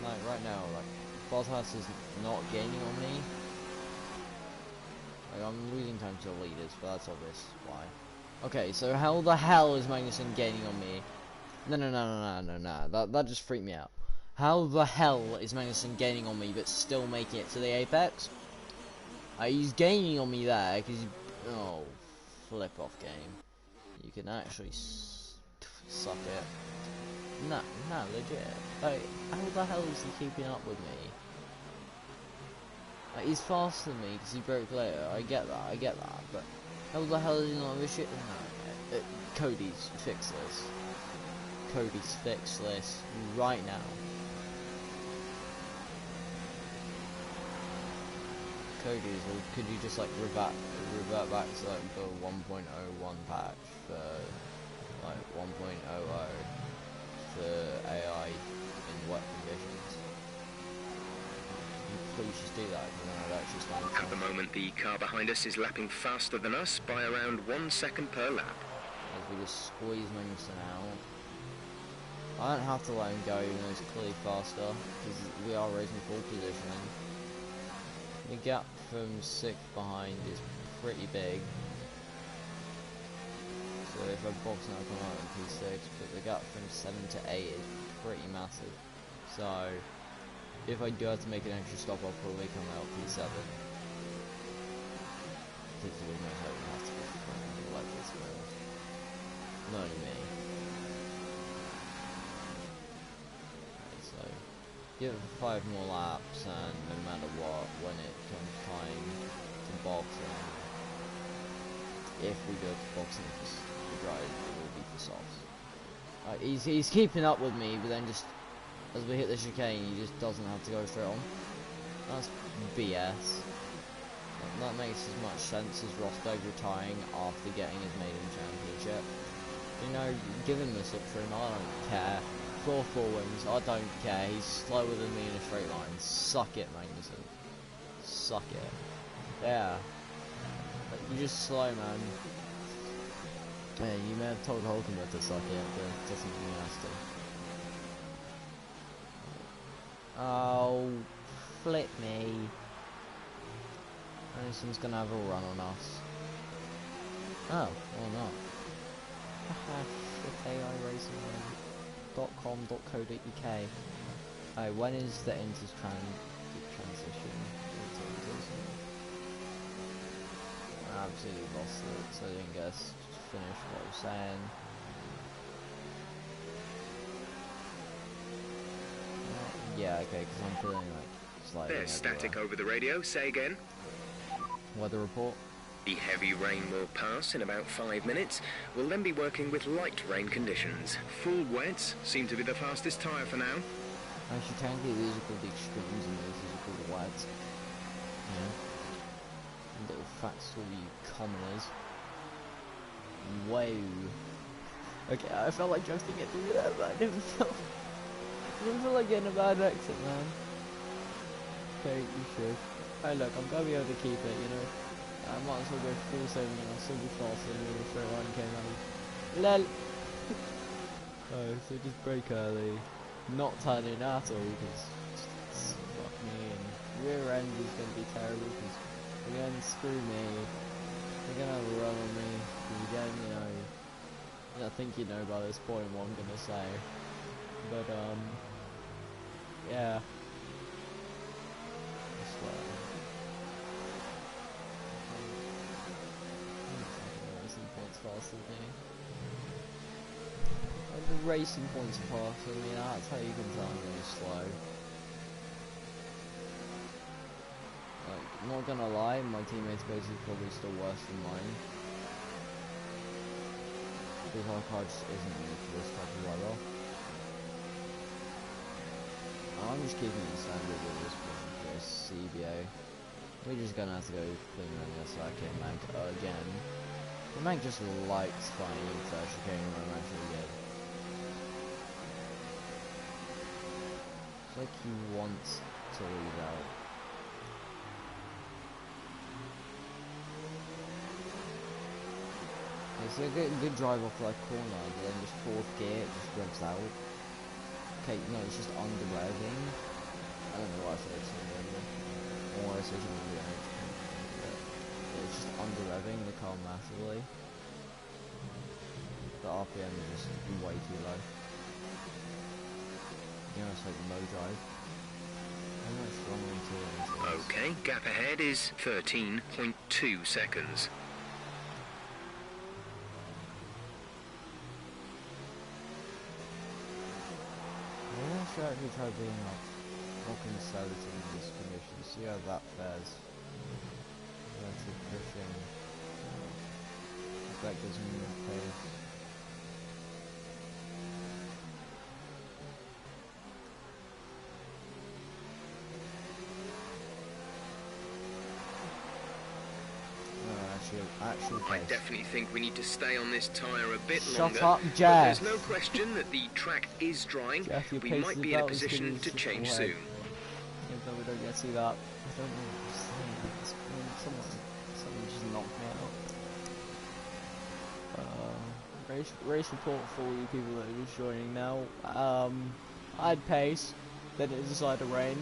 Like right now, like Bottas is not gaining on me. Like I'm losing time to the leaders, but that's obvious why. Okay, so how the hell is Magnussen gaining on me? No. That just freaked me out. How the hell is Magnussen gaining on me but still making it to the apex? He's gaining on me there because oh, flip off game. You can actually suck it. No, legit. Like, how the hell is he keeping up with me? Like, he's faster than me because he broke later. I get that, but how the hell is he not this shit? No, Cody's fix this. Cody's fix this right now. Cody's, well, could you just like revert back to like the 1.01 patch for like 1.00? The AI in wet conditions. Please just do that, and then I'd actually stand. At the moment, the car behind us is lapping faster than us by around 1 second per lap. As we just squeeze Magnussen out. I don't have to let him go even though he's clearly faster, because we are racing full positioning. The gap from 6th behind is pretty big. So if I box now, I come out in P6, but the gap from 7 to 8 is pretty massive. So if I do have to make an extra stop, I'll probably come out P7. Because we know how it has to be like this more. Not only me. Okay, so give it 5 more laps, and no matter what, when it comes time to boxing, if we go to boxing, drive, it will be for softs. He's keeping up with me, but then just as we hit the chicane, he just doesn't have to go straight on. That's BS. That makes as much sense as Rosberg retiring after getting his maiden championship. You You know, give him the slipstream, I don't care. Four wings, I don't care. He's slower than me in a straight line. Suck it, Magnussen. Suck it. Yeah. But you're just slow, man. Yeah, you may have told Hulkenberg to suck it, but it doesn't mean he has to. Oh, flip me. Anderson's gonna have a run on us. Oh, or not. Haha, shitai.com.co.uk. Oh, when is the Inters transition? I absolutely lost it, so I didn't get to finish what I was saying. Yeah, okay, because I'm feeling like sliding. There's static over the radio. Say again. Weather report. The heavy rain will pass in about 5 minutes. We'll then be working with light rain conditions. Full wets seem to be the fastest tyre for now. Actually, technically these are called the extremes and these are called the wets. Yeah. Little facts for you commoners. Whoa. Okay, I felt like drifting it through there, but I didn't feel like getting a bad exit, man. Okay, you should. Hey look, I'm gonna be able to keep it, you know. I might as well go full sailing and I'll still be faster than the straight line came out. Lel! Oh, so just brake early. Not turn in at all, because fuck me, and rear end is going to be terrible, because they're going to screw me. They're going to have a run on me, because again, you know, I think you know by this point what I'm going to say. But, yeah. I swear. Racing points faster than me. The racing points are faster than me, that's how you can tell I'm really slow. Like, not gonna lie, my teammates' pace is probably still worse than mine. Because our car just isn't made for this type of weather. I'm just keeping it standard at this point for this CBA. We're just gonna have to go clean on the circuit, Mag, again. The Mag just likes finding first chicane when I'm actually good. It's like he wants to lead out. It's a good drive off that corner, but then just fourth gear, it just revs out. Okay, no, it's just under revving. I don't know why I said it's under revving. Or why I said it's under revving. It's just under revving the car massively. The RPM is just way too low. You know, it's like low drive. How much longer until it is? Okay, gap ahead is 13.2 seconds. Maybe I should actually try being like more conservative in this condition, see how that fares. Relative pushing. If that gives me more pace. Actual I pace. definitely think we need to stay on this tyre a bit Shut longer. up, But Jeff. there's no question that the track is drying. Jeff, your We pace might is be in a about as good position as to the change forehead. soon. Even though we don't get to see that. I don't know what I'm saying. Someone just knocked me out. Race report for all you people that are just joining now. I had pace, then it decided to rain.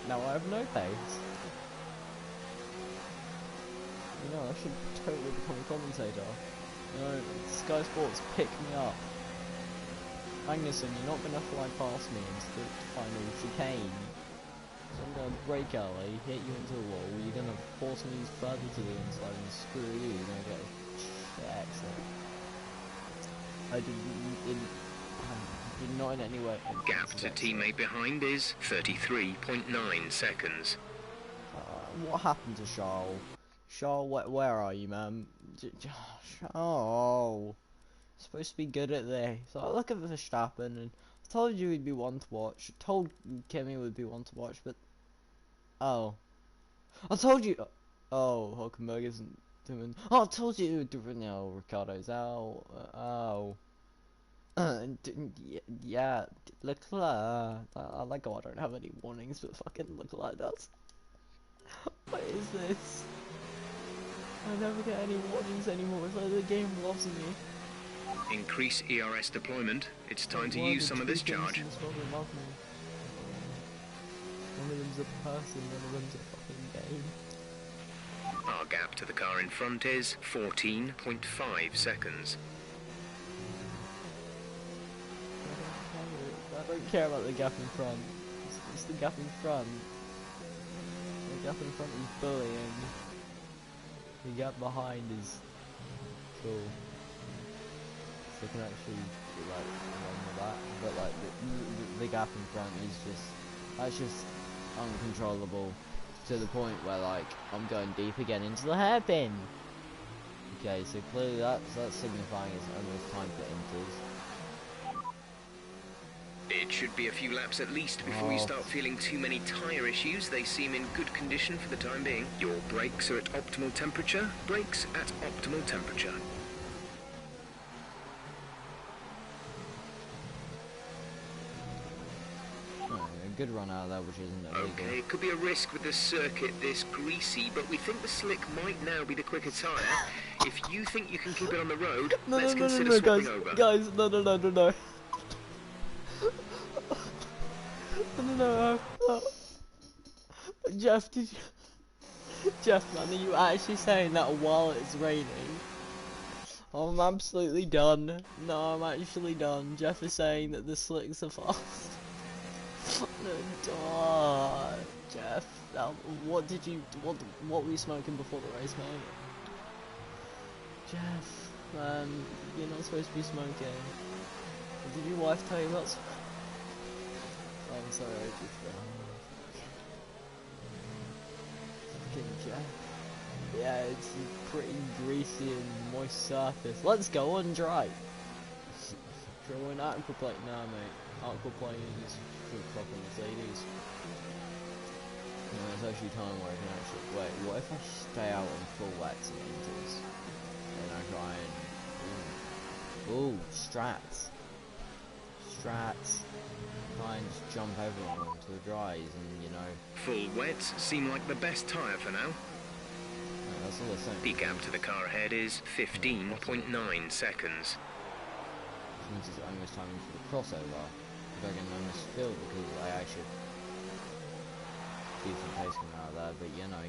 Now I have no pace. You know, I should totally become a commentator. You know, Sky Sports, pick me up. Magnussen, you're not gonna fly past me into the final chicane. So I'm gonna brake early, hit you into the wall, you're gonna force me further to the inside and screw you, you're gonna get a exit. I did not in any way. Gap to teammate behind is 33.9 seconds. What happened to Charles? Charles, where are you, man? Charles, supposed to be good at this. So I look at Verstappen, and I told you he'd be one to watch. I told Kimmy would be one to watch, but oh, I told you. Oh, Hulkenberg isn't doing. Oh, I told you he would do. No, Ricardo's out. Oh. Yeah, Leclerc. I like how I don't have any warnings, but fucking Leclerc does. What is this? I never get any warnings anymore. It's like the game loves me. Increase ERS deployment. It's time to One of use the some of two this things charge. in this world that love me. One of them's a person, one of them's a fucking game. Our gap to the car in front is 14.5 seconds. I don't care about the gap in front. It's the gap in front. The gap in front is bullying. The gap behind is cool. So they can actually like run with that. But like the gap in front is that's just uncontrollable to the point where like I'm going deep again into the hairpin. Okay, so clearly that's signifying it's almost time for inters. It should be a few laps at least before you start feeling too many tyre issues. They seem in good condition for the time being. Your brakes are at optimal temperature. Brakes at optimal temperature. A good run out of there, which isn't illegal. Okay, it could be a risk with the circuit this greasy, but we think the slick might now be the quicker tyre. If you think you can keep it on the road, let's consider swapping guys, over. Guys, no. No. Jeff, Jeff, man, are you actually saying that while it's raining? I'm absolutely done. No, I'm actually done. Jeff is saying that the slicks are fast. No, Jeff, what were you smoking before the race, mate? Jeff, man, you're not supposed to be smoking. Did your wife tell you about smoking? Oh, I'm sorry, I just... Fucking Jeff. Yeah, it's a pretty greasy and moist surface. Let's go on dry. Drawing aquaplane now, mate. Aquaplane is for fucking Mercedes. No, it's actually time where I can actually... Wait, what if I stay out on full wets and inters? And I try and... Ooh, strats. Try and just jump everyone onto the dries and, you know... Full wets seem like the best tyre for now. No, that's all the same. The gap to the car ahead is 15.9 seconds. Which means it's almost time for the crossover. If I can almost feel because I should do some pace coming out of there, but you know.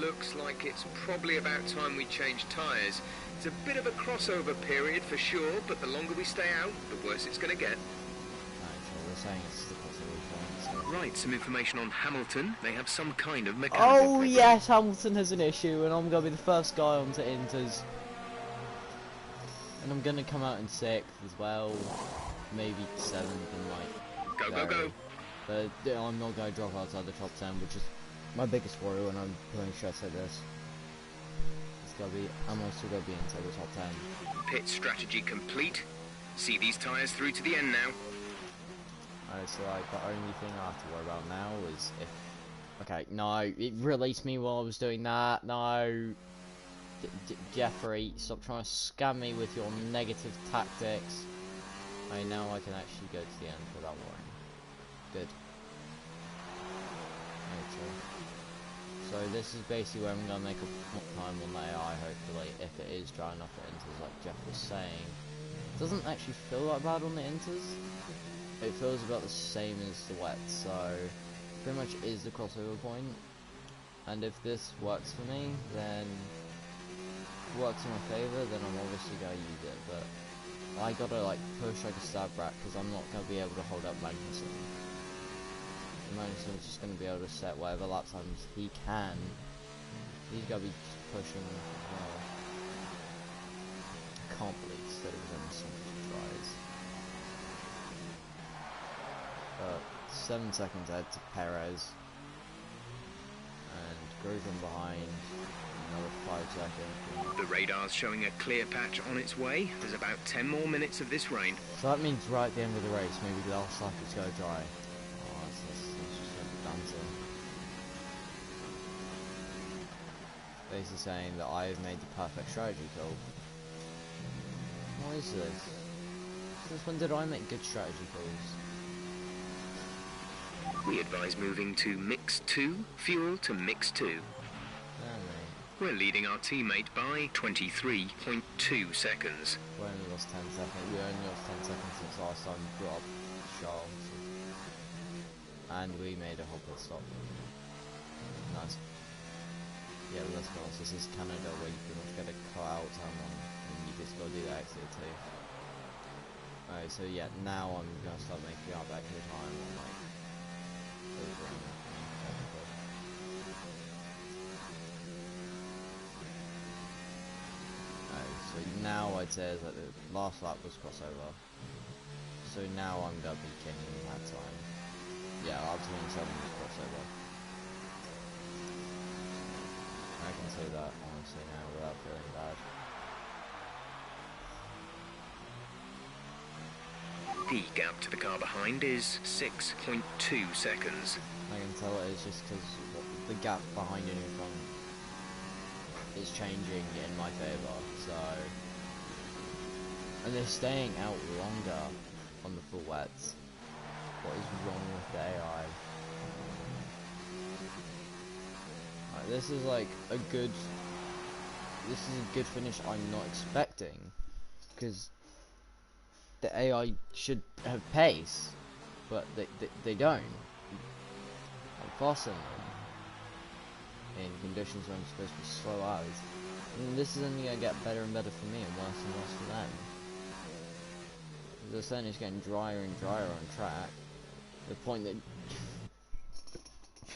Looks like it's probably about time we change tyres. It's a bit of a crossover period for sure, but the longer we stay out, the worse it's going to get. Actually, we're saying it's the crossover point, so... Right, some information on Hamilton. They have some kind of mechanical problem. Yes, Hamilton has an issue, and I'm going to be the first guy onto inters. And I'm going to come out in 6th as well. Maybe 7th and like... Go. But I'm not going to drop outside the top 10, which is my biggest worry when I'm putting stress like this. I'm also going to be inside the top 10. Pit strategy complete. See these tyres through to the end now. So like, the only thing I have to worry about now is if... Okay, no, it released me while I was doing that, no. Jeffrey, stop trying to scam me with your negative tactics. Okay, now I can actually go to the end without worrying. Good. Okay. So this is basically where I'm going to make a time on the AI, hopefully, if it is dry enough for inters, like Jeff was saying. It doesn't actually feel that bad on the inters. It feels about the same as the wet, so pretty much is the crossover point. And if this works for me, then if it works in my favour, then I'm obviously going to use it, but I gotta like push like a stab rat because I'm not going to be able to hold up Magnussen. Magnussen's just going to be able to set whatever lap times he can. He's going to be pushing as well. I can't believe that it was only so much tries. 7 seconds ahead to Perez. And Grosjean behind. Another 5 seconds. The radar's showing a clear patch on its way. There's about 10 more minutes of this rain. So that means right at the end of the race, maybe the last lap is going dry. Oh, that's just a dancer. Basically saying that I've made the perfect strategy call. What is this? Since when did I make good strategy calls? We advise moving to mix 2, fuel to mix 2. Yeah, mate. We're leading our teammate by 23.2 seconds. We only lost 10 seconds. We only lost 10 seconds since last time we brought up Charles. And we made a whole pit stop. Nice. Yeah, let's be honest, this is Canada where you pretty much get a cut out time on and you just gotta do the exit too. Alright, so yeah, now I'm gonna start making up extra time on like over and technical. Alright, so now I'd say that the last lap was crossover. So now I'm gonna be killing that time. Yeah, lap 27 was crossover. I can say that honestly now without feeling bad. The gap to the car behind is 6.2 seconds. I can tell it is just because the gap behind and in front is changing in my favour, so... And they're staying out longer on the full wets. What is wrong with the AI? Right, this is like a good... This is a good finish I'm not expecting, because the AI should have pace, but they don't. I'm faster than them in conditions where I'm supposed to be slow out. And this is only going to get better and better for me and worse for them. The sun is getting drier and drier on track. The point that...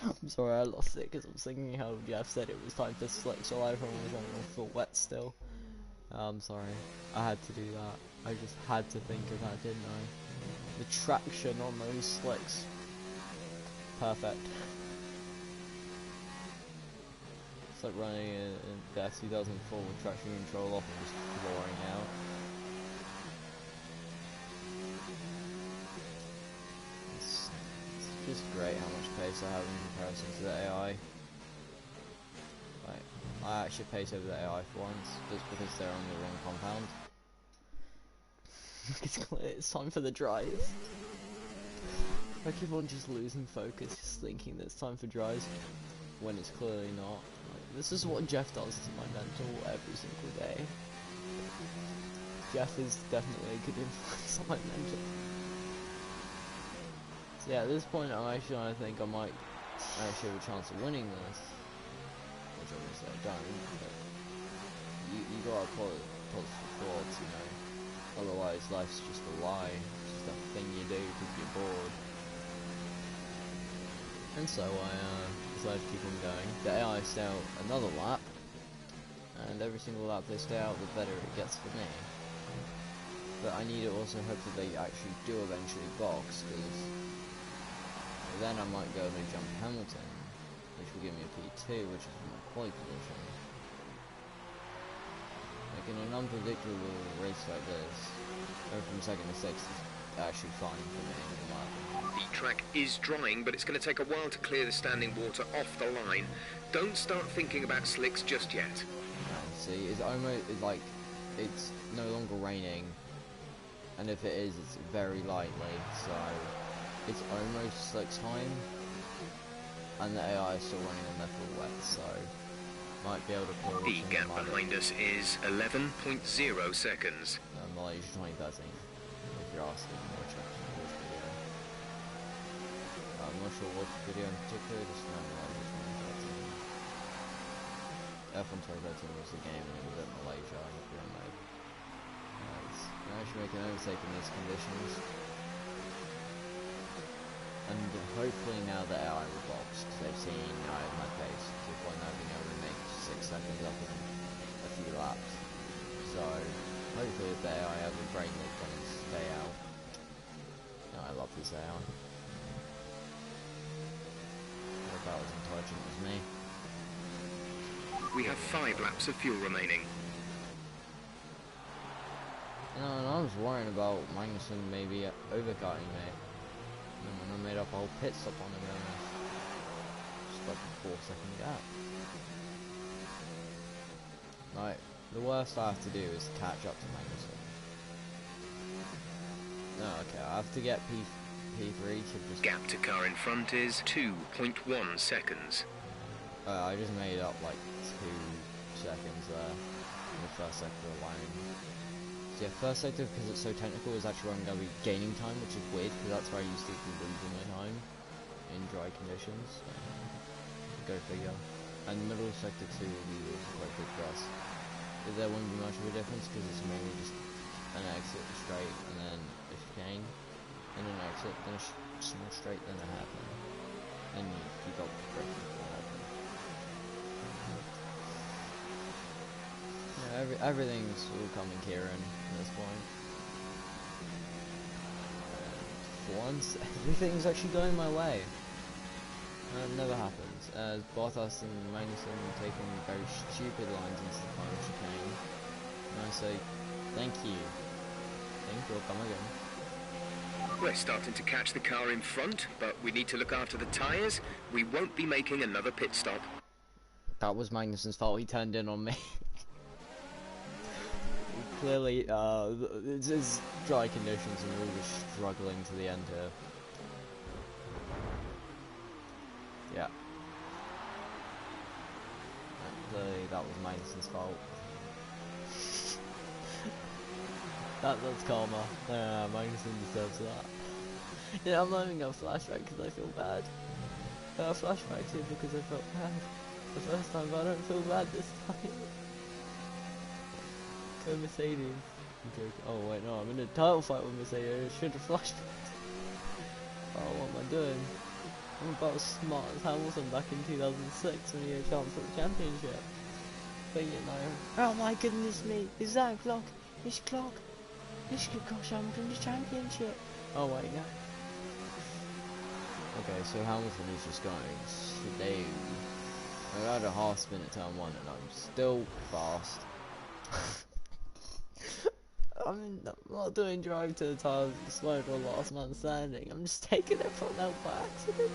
I'm sorry, I lost it because I was thinking how Jeff said it was time for slick, so everyone was running on full wet still. I'm sorry, I had to do that. I just had to think of that, didn't I? The traction on those slicks. Perfect. It's like running in that 2004 with traction control off and just flooring out. It's just great how much pace I have in comparison to the AI. Like, I actually pace over the AI for once, just because they're on the wrong compound. It's clear, it's time for the dries. I keep on just losing focus, just thinking that it's time for dries, when it's clearly not. Like, this is what Jeff does to my mental every single day. Jeff is definitely a good influence on my mental. So yeah, at this point I think I might actually have a chance of winning this. Which obviously I don't, but you gotta put positive thoughts, you know. Otherwise life's just a lie, it's just a thing you do because you're bored. And so I decided to keep on going. The AI stay out another lap, and every single lap they stay out, the better it gets for me. But I need to also hope that they actually do eventually box, because then I might go and jump Hamilton, which will give me a P2, which is my quali position. Like in an unpredictable race like this, going from second to sixth is actually fine for me, in my opinion. The track is drying, but it's going to take a while to clear the standing water off the line. Don't start thinking about slicks just yet. See, it's almost like it's no longer raining, and if it is, it's very lightly, so it's almost slicks time, and the AI is still running on their full wet, so might be able to pull. The gap behind us is 11.0 seconds. Malaysia 2013, if you're asking which video. I'm not sure what video in particular, just know Malaysia 2013. F1 2013 was the game and it was at Malaysia, if you don't know. We're actually making an overtake in these conditions. And hopefully now the AI will box, because they've seen I have my pace, to the point that I've been able to make 6 seconds up in a few laps. So, hopefully if the AI have a brain that can stay out. You know, I love this AI. They're about as intelligent as me. We have 5 laps of fuel remaining. You know, and I was worrying about Magnussen maybe overcutting me. And when I made up a whole pit stop on him, just like a 4-second gap. Like, the worst I have to do is catch up to Magnussen. No, okay, I have to get P3 to just... Gap to car in front is 2.1 seconds. I just made up like 2 seconds there in the first sector alone. So yeah, first sector, because it's so technical, is actually where I'm going to be gaining time, which is weird, because that's where I used to be losing my time in dry conditions. Go figure. And middle of sector 2 will be quite good for us. There won't be much of a difference, because it's mainly just an exit straight, and then a chicane, and an exit, then a small straight, then a hairpin. Then you got braking for a hairpin. Yeah, everything's all coming Kieran at this point. For once, everything's actually going my way. That never happens. Bottas and Magnussen taking very stupid lines into the final chicane. And I say, thank you. Thank you, come again. We're starting to catch the car in front, but we need to look after the tyres. We won't be making another pit stop. That was Magnussen's fault, he turned in on me. Clearly, it's dry conditions and we're all just struggling to the end here. Yeah. Clearly, that was Magnussen's fault. That's karma. No, Magnussen deserves that. Yeah, I'm not even going to flashback because I feel bad. I flashback to because I felt bad the first time, but I don't feel bad this time. Go Mercedes. I'm joking. Oh wait, no, I'm in a title fight with Mercedes. I should have flashbacked. Oh, what am I doing? I'm about as smart as Hamilton back in 2006 when he had a chance at the championship. But you know, oh my goodness me, is that a clock? This clock. This could cost Hamilton the championship. Oh wait, no. Okay, so Hamilton is just going slow. I had a half spin at turn 1 and I'm still fast. I'm not doing drive to the tires explode or last man standing. I'm just taking it from out by accident.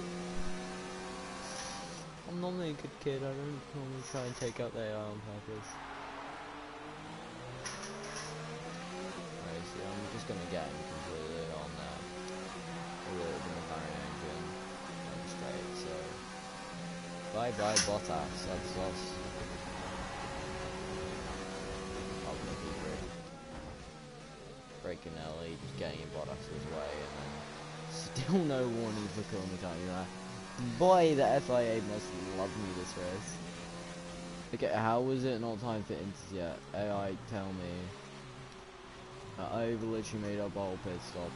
I'm normally a good kid. I don't normally try and take out the AI on purpose. Right, so I'm just gonna get him completely on the McLaren engine and straight. So bye bye Bottas. That's us. Breaking early, just getting in Bottas' way, and then still no warning for corner time. Boy, the FIA must love me this race. Okay, how was it not time for inters yet? AI, tell me. I've literally made up a whole pit stop.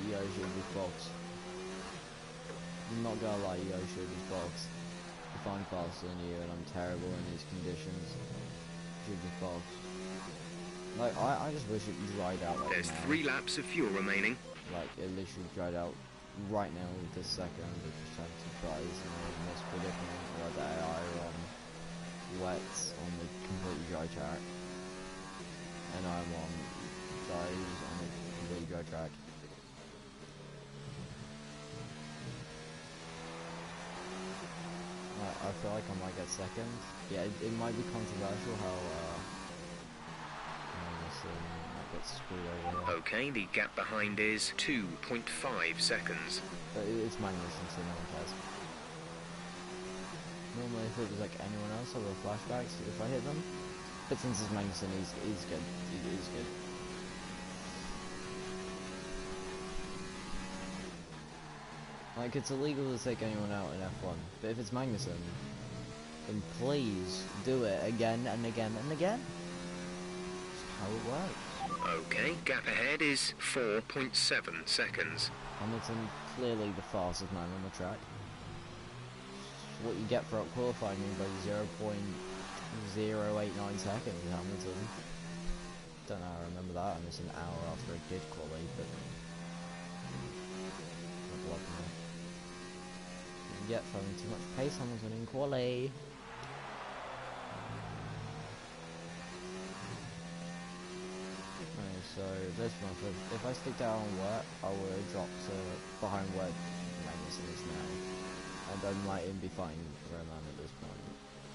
You guys should just box. I'm not gonna lie, you guys should just box. If I'm faster than you and I'm terrible in these conditions, you should just box. Like, I just wish it dried out like There's now. 3 laps of fuel remaining. Like, it literally dried out right now this second. It's time to try in this predicament where the AI are on wets on the completely dry track. And I'm on dries on the completely dry track. I feel like I might get second. Yeah, it might be controversial how gets screwed over here. Okay, the gap behind is 2.5 seconds. But it's Magnussen, so no one cares. Normally if it was like anyone else, I would have flashbacks if I hit them. But since it's Magnussen, he's good. He is good. Like, it's illegal to take anyone out in F1, but if it's Magnussen, then please do it again and again and again. That's how it works. Okay, gap ahead is 4.7 seconds. Hamilton, clearly the fastest man on the track. What you get for out qualifying me by 0.089 seconds, Hamilton. Don't know how I remember that, and it's an hour after I did quali, but not blocking me. You get from too much pace, Hamilton in quali. So this month, if I stick down on wet, I will drop to behind where Magnussen is now, and I might even be fighting Roman at this point.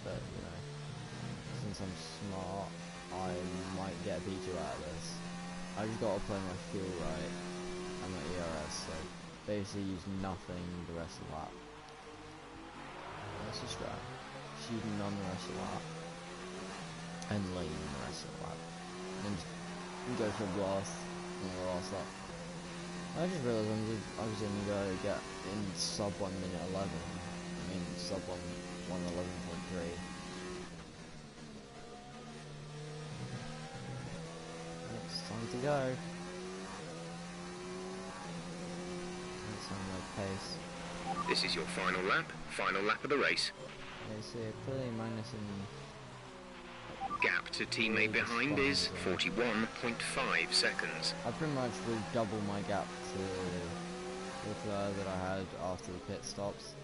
But you know, since I'm smart, I might get P2 out of this. I just gotta play my fuel right and my ERS, so basically use nothing the rest of the lap. That's the strat. Just use none the rest of the lap. And lean the rest of the lap. And then just go for a blast on the last lap. I just realised I was only going to get in sub 1 minute 11. I mean sub 1:11.3. It's time to go. That's on my pace. This is your final lap of the race. Okay, so clearly Magnussen. Gap to teammate behind is 41.5 seconds. I pretty much will double my gap to Leclerc that I had after the pit stops.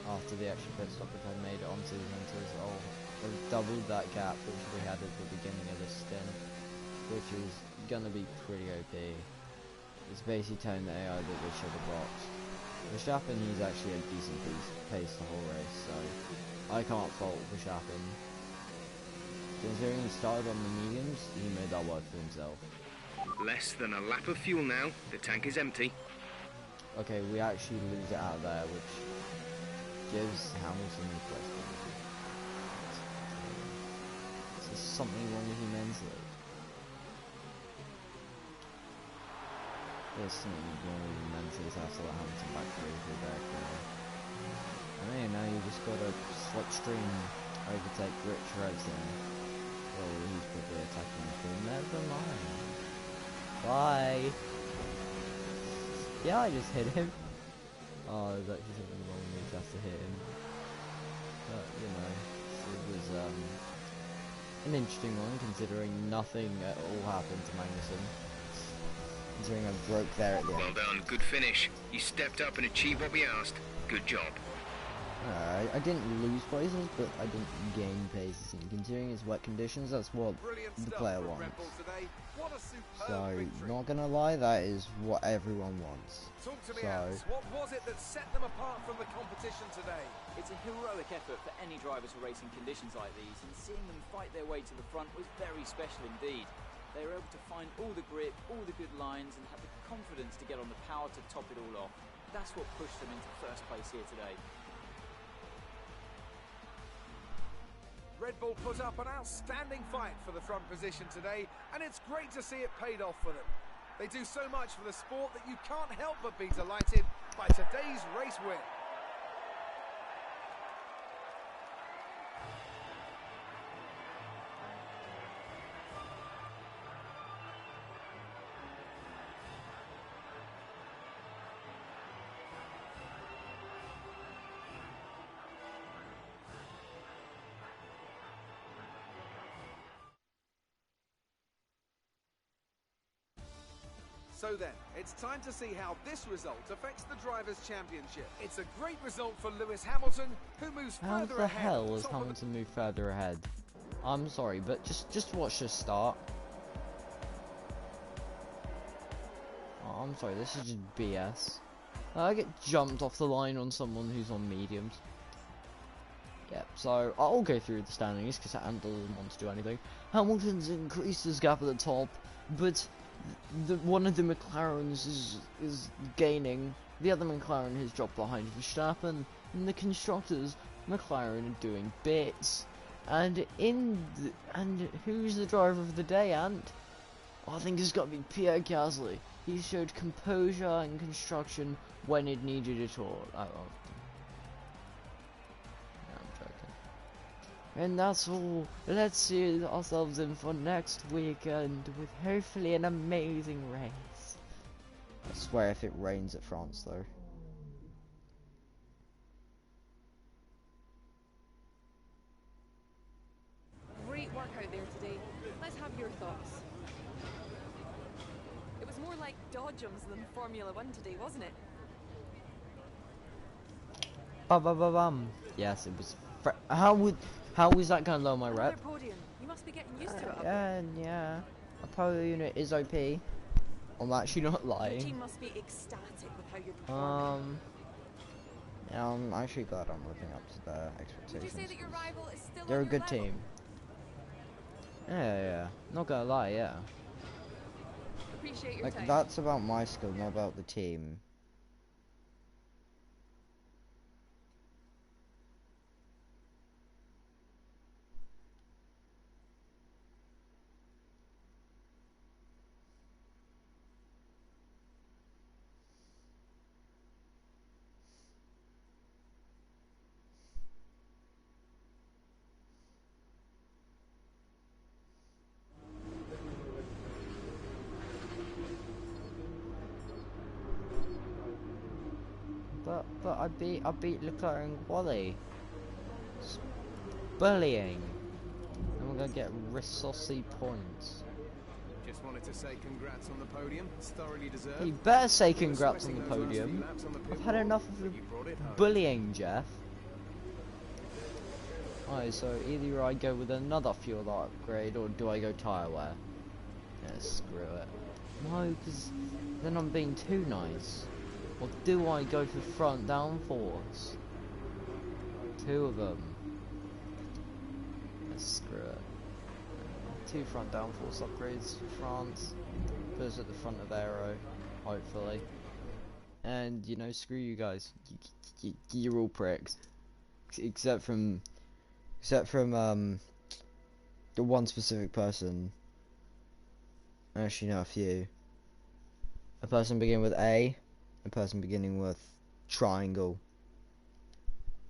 After the extra pit stop which I made it onto the Ventures. I've doubled that gap which we had at the beginning of the stint, which is gonna be pretty OP. It's basically telling the AI that we should have boxed. Verstappen, he's actually a decent pace the whole race, so I can't fault Verstappen. Considering he started on the mediums, he made that work for himself. Less than a lap of fuel now. The tank is empty. Okay, we actually lose it out there, which gives Hamilton the question. Is there something wrong with him mentally? There's something wrong with him mentally to have to let Hamilton back through back there. I mean, now you just got a slipstream overtake Rich Redson. Oh, he's probably attacking the pool. Never mind. Bye. Yeah, I just hit him. Oh, there's actually something wrong with me just to hit him. But, you know, it was an interesting one considering nothing at all happened to Magnussen. Considering I broke there at the end. Well done, good finish. You stepped up and achieved what we asked. Good job. I didn't lose places, but I didn't gain paces. And considering it's wet conditions, that's what the player wants. So, not gonna lie, that is what everyone wants. Talk to me, Alex. What was it that set them apart from the competition today? It's a heroic effort for any driver to race in conditions like these, and seeing them fight their way to the front was very special indeed. They were able to find all the grip, all the good lines, and have the confidence to get on the power to top it all off. That's what pushed them into first place here today. Red Bull put up an outstanding fight for the front position today, and it's great to see it paid off for them. They do so much for the sport that you can't help but be delighted by today's race win. So then, it's time to see how this result affects the Drivers' Championship. It's a great result for Lewis Hamilton, who moves How further the ahead. hell has Hamilton moved further ahead? I'm sorry, but just watch this start. Oh, I'm sorry, this is just BS. I get jumped off the line on someone who's on mediums. Yep, so I'll go through the standings because Ant doesn't want to do anything. Hamilton's increased his gap at the top, but one of the McLarens is gaining. The other McLaren has dropped behind Verstappen. In the constructors, McLaren are doing bits. And who's the driver of the day, Ant? I think it's got to be Pierre Gasly. He showed composure and construction when it needed it all. I'm joking. And that's all. Let's see ourselves in for next weekend with hopefully an amazing race. I swear if it rains at France though. Great work out there today. Let's have your thoughts. It was more like dodgems than Formula One today, wasn't it? Bum. Yes, it was. How is that gonna lower my Another rep? podium. You must be getting used to it. A bit. Yeah. A power unit is OP. I'm actually not Your lying. team must be ecstatic with how you're performing. Yeah, I'm actually glad I'm living up to their expectations. Would you say that your rival is still They're on a your good level? team. Yeah. Not gonna lie, yeah. appreciate your Like, time. that's about my skill, not about the team. But I beat Leclerc and Wally. It's bullying. And we're gonna get Rissosi points. Just wanted to say congrats on the podium. It's thoroughly deserved. You better say You were congrats on sweating the those last few podium. laps on the pit I've had wall, enough of but the you brought it home. bullying, Jeff. Alright, so either I go with another fuel upgrade or do I go tyre wear? Yeah, screw it. No, because then I'm being too nice. Or do I go for front downforce? 2 of them. Yeah, screw it. 2 front downforce upgrades for France. Put us at the front of Aero, hopefully. And, you know, screw you guys. You're all pricks. Except from the one specific person. I actually know a few. A person beginning with A, a person beginning with triangle.